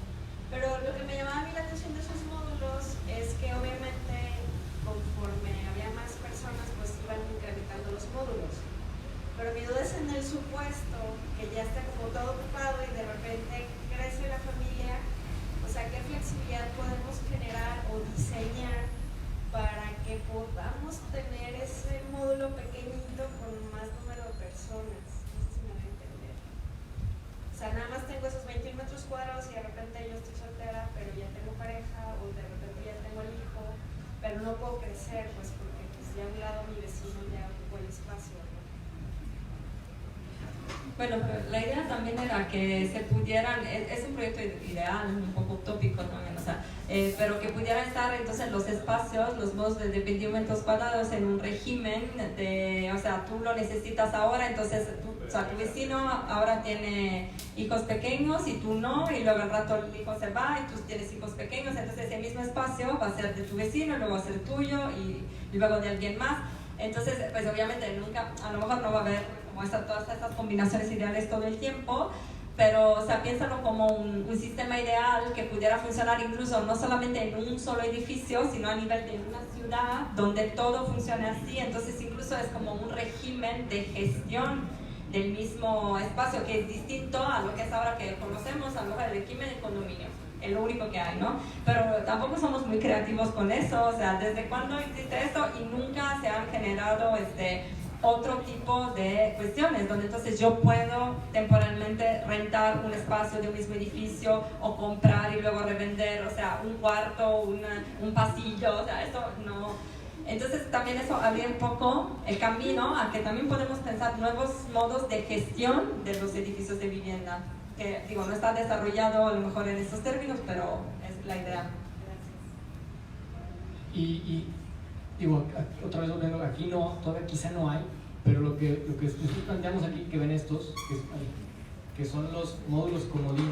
Pero lo que me llamaba a mí la atención de esos módulos es que obviamente conforme había más personas pues iban incrementando los módulos. Pero mi duda es en el supuesto que ya está como todo ocupado y de repente crece la familia. O sea, ¿qué flexibilidad podemos generar o diseñar para que podamos tener ese módulo pequeñito con más número de personas? No sé si me voy a entender. O sea, nada más tengo esos 21 metros cuadrados y de repente yo estoy soltera, pero ya tengo pareja, o de repente ya tengo el hijo, pero no puedo crecer, pues porque pues, ya a un lado mi vecino ya ocupó el espacio, ¿no? Bueno, la idea también era que se pudieran, es un proyecto ideal, un poco utópico también, o sea, pero que pudieran estar entonces los espacios, los modos de 21 metros cuadrados en un régimen de, o sea, tú lo necesitas ahora, entonces o sea, tu vecino ahora tiene hijos pequeños y tú no, y luego al rato el hijo se va y tú tienes hijos pequeños, entonces ese mismo espacio va a ser de tu vecino, luego va a ser tuyo y luego de alguien más. Entonces, pues obviamente nunca, a lo mejor no va a haber como todas estas combinaciones ideales todo el tiempo, pero o sea, piénsalo como un sistema ideal que pudiera funcionar incluso no solamente en un solo edificio, sino a nivel de una ciudad donde todo funcione así. Entonces incluso es como un régimen de gestión del mismo espacio que es distinto a lo que es ahora que conocemos, a lo mejor el régimen de condominio. Es lo único que hay, ¿no? Pero tampoco somos muy creativos con eso, o sea, ¿desde cuándo existe esto? Y nunca se han generado otro tipo de cuestiones, donde entonces yo puedo temporalmente rentar un espacio de un mismo edificio o comprar y luego revender, o sea, un cuarto, un pasillo, o sea, eso no. Entonces también eso abría un poco el camino a que también podemos pensar nuevos modos de gestión de los edificios de vivienda, que digo, no está desarrollado a lo mejor en estos términos, pero es la idea. Y digo, otra vez volviendo, aquí no, todavía quizá no hay, pero lo que nosotros planteamos aquí, que ven estos, que son los módulos comodín,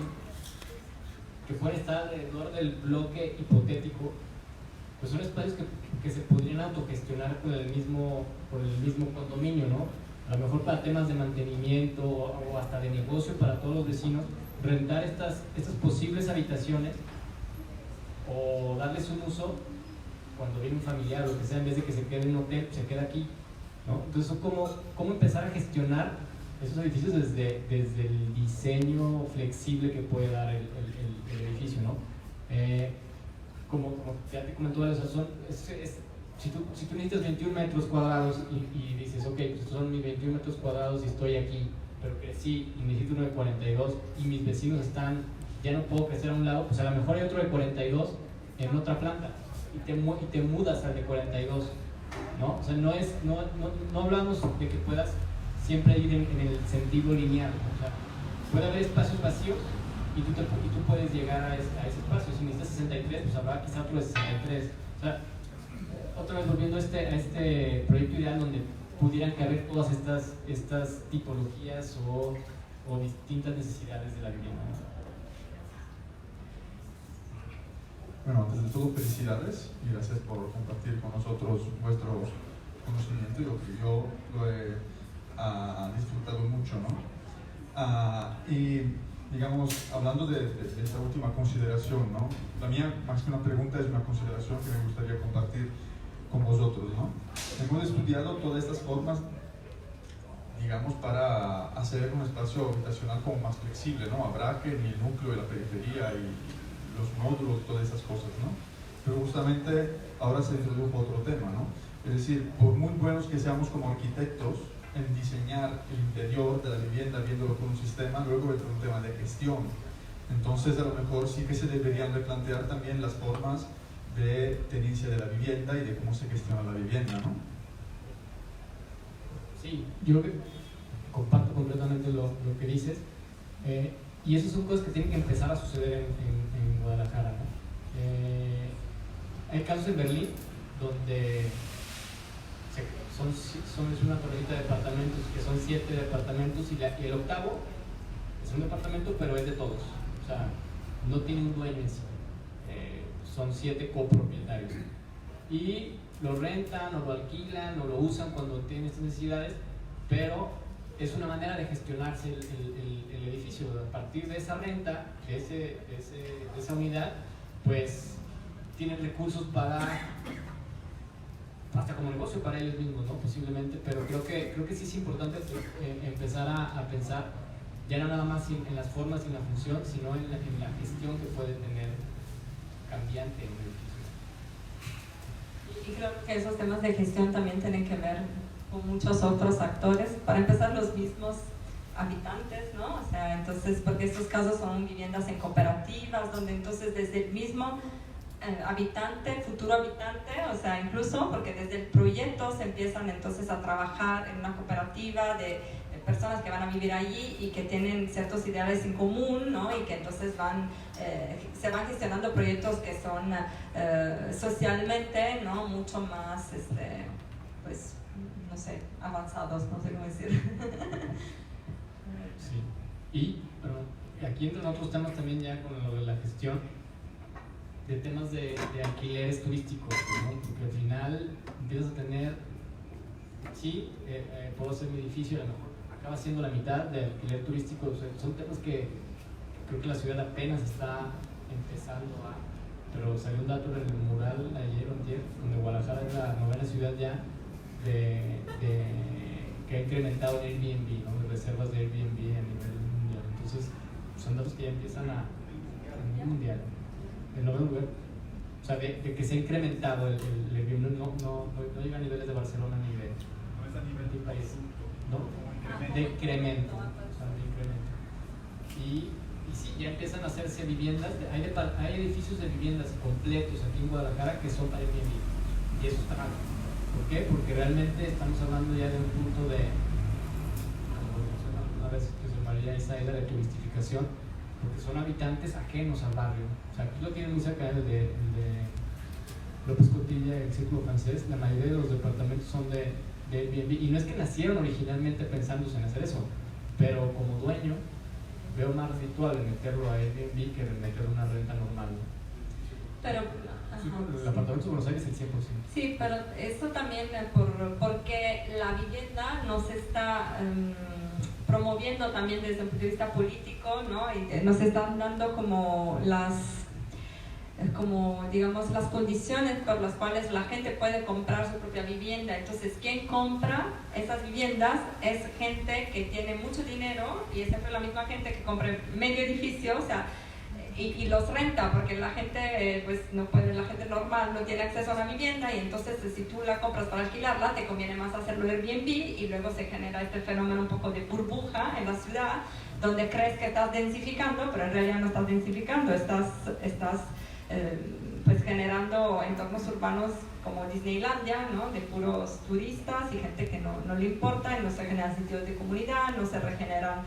que pueden estar alrededor del bloque hipotético, pues son espacios que se podrían autogestionar por el mismo condominio, ¿no? A lo mejor para temas de mantenimiento o hasta de negocio para todos los vecinos, rentar estas posibles habitaciones o darles un uso cuando viene un familiar o lo que sea, en vez de que se quede en un hotel, se queda aquí, ¿no? Entonces, ¿cómo empezar a gestionar esos edificios desde el diseño flexible que puede dar el edificio, ¿no? Como ya te comentó, o sea, si tú necesitas 21 metros cuadrados y dices, ok, pues estos son mis 21 metros cuadrados y estoy aquí, pero crecí y necesito uno de 42 y mis vecinos ya no puedo crecer a un lado, pues a lo mejor hay otro de 42 en otra planta y te mudas al de 42, ¿no? O sea, no hablamos de que puedas siempre ir en el sentido lineal, ¿no? O sea, puede haber espacios vacíos y tú puedes llegar a ese espacio. Si necesitas 63, pues habrá quizá otro de 63. O sea, otra vez volviendo a este proyecto ideal donde pudieran caber todas estas tipologías o distintas necesidades de la vivienda. Bueno, antes de todo, felicidades y gracias por compartir con nosotros vuestros conocimientos, lo que yo lo he disfrutado mucho, ¿no? Y digamos, hablando de esta última consideración, ¿no? La mía, más que una pregunta, es una consideración que me gustaría compartir con vosotros, ¿no? Hemos estudiado todas estas formas, digamos, para hacer un espacio habitacional como más flexible, ¿no? Habrá que en el núcleo de la periferia y los módulos, todas esas cosas, ¿no? Pero justamente ahora se introdujo otro tema, ¿no? Es decir, por muy buenos que seamos como arquitectos en diseñar el interior de la vivienda, viéndolo con un sistema, luego entra un tema de gestión. Entonces, a lo mejor sí que se deberían replantear también las formas de tenencia de la vivienda y de cómo se gestiona la vivienda, ¿no? Sí, yo comparto completamente lo que dices, y esas son cosas que tienen que empezar a suceder en Guadalajara, ¿no? Hay casos en Berlín donde es una torreta de departamentos, que son 7 departamentos y el octavo es un departamento, pero es de todos, o sea, no tiene un dueño en sí, son 7 copropietarios y lo rentan o lo alquilan o lo usan cuando tienen estas necesidades, pero es una manera de gestionarse el edificio. A partir de esa renta, de esa unidad, pues tienen recursos hasta como negocio para ellos mismos, ¿no? Posiblemente, pero creo que sí es importante empezar a pensar ya no nada más en las formas y en la función, sino en la gestión que puede tener cambiante en el edificio. Y creo que esos temas de gestión también tienen que ver con muchos otros actores, para empezar los mismos habitantes, ¿no? O sea, entonces, porque estos casos son viviendas en cooperativas, donde entonces desde el mismo habitante, futuro habitante, o sea, incluso porque desde el proyecto se empiezan entonces a trabajar en una cooperativa de personas que van a vivir allí y que tienen ciertos ideales en común, ¿no? Y que entonces se van gestionando proyectos que son socialmente, ¿no? Mucho más, pues, no sé, avanzados, no sé cómo decir. Sí, y aquí entran otros temas también ya con lo de la gestión de temas de alquileres turísticos, ¿no? Porque al final empiezas a tener, sí, puedo hacer mi edificio, a lo mejor acaba siendo la mitad de alquiler turístico. O sea, son temas que creo que la ciudad apenas está empezando pero salió un dato en el mural ayer o antier, donde Guadalajara es la 9ª ciudad ya que ha incrementado el Airbnb, ¿no? De reservas de Airbnb a nivel mundial. Entonces son datos que ya empiezan a nivel mundial. En 9º lugar, o sea, de que se ha incrementado el Airbnb, no llega a niveles de Barcelona ni de país, ¿no? De incremento, o sea, de incremento. Y sí, ya empiezan a hacerse viviendas, hay edificios de viviendas completos aquí en Guadalajara que son para Airbnb, y eso está mal. ¿Por qué? Porque realmente estamos hablando ya de un punto de, como una vez que se llamaría esa era de turistificación, porque son habitantes ajenos al barrio. O sea, aquí lo tienen muy cerca de López Cotilla, el Círculo Francés. La mayoría de los departamentos son de Airbnb, y no es que nacieron originalmente pensándose en hacer eso, pero como dueño veo más ritual de meterlo a Airbnb que de meterlo a una renta normal, ¿no? Pero sí, el apartamento de Buenos Aires es el 100%. Sí, pero eso también porque la vivienda no se está promoviendo también desde un punto de vista político, ¿no? Y nos están dando como digamos las condiciones por las cuales la gente puede comprar su propia vivienda. Entonces, quien compra esas viviendas es gente que tiene mucho dinero, y es siempre la misma gente que compra medio edificio, o sea, y los renta, porque la gente pues no puede, la gente normal no tiene acceso a una vivienda, y entonces si tú la compras para alquilarla te conviene más hacerlo Airbnb, y luego se genera este fenómeno un poco de burbuja en la ciudad, donde crees que estás densificando, pero en realidad no estás densificando, estás pues generando entornos urbanos como Disneylandia, ¿no? De puros turistas y gente que no le importa, y no se generan sitios de comunidad, no se regeneran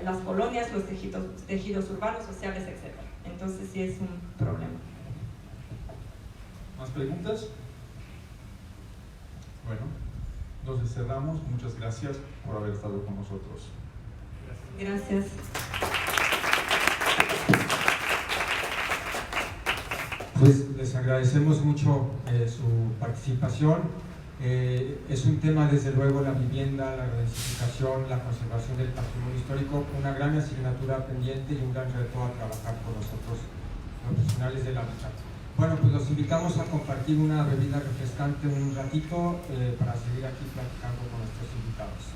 las colonias, los tejidos urbanos, sociales, etc. Entonces sí es un problema. ¿Más preguntas? Bueno, entonces cerramos. Muchas gracias por haber estado con nosotros. Gracias. Pues les agradecemos mucho su participación. Es un tema, desde luego, la vivienda, la densificación, la conservación del patrimonio histórico, una gran asignatura pendiente y un gran reto a trabajar con nosotros, profesionales del hábitat. Bueno, pues los invitamos a compartir una bebida refrescante un ratito para seguir aquí platicando con nuestros invitados.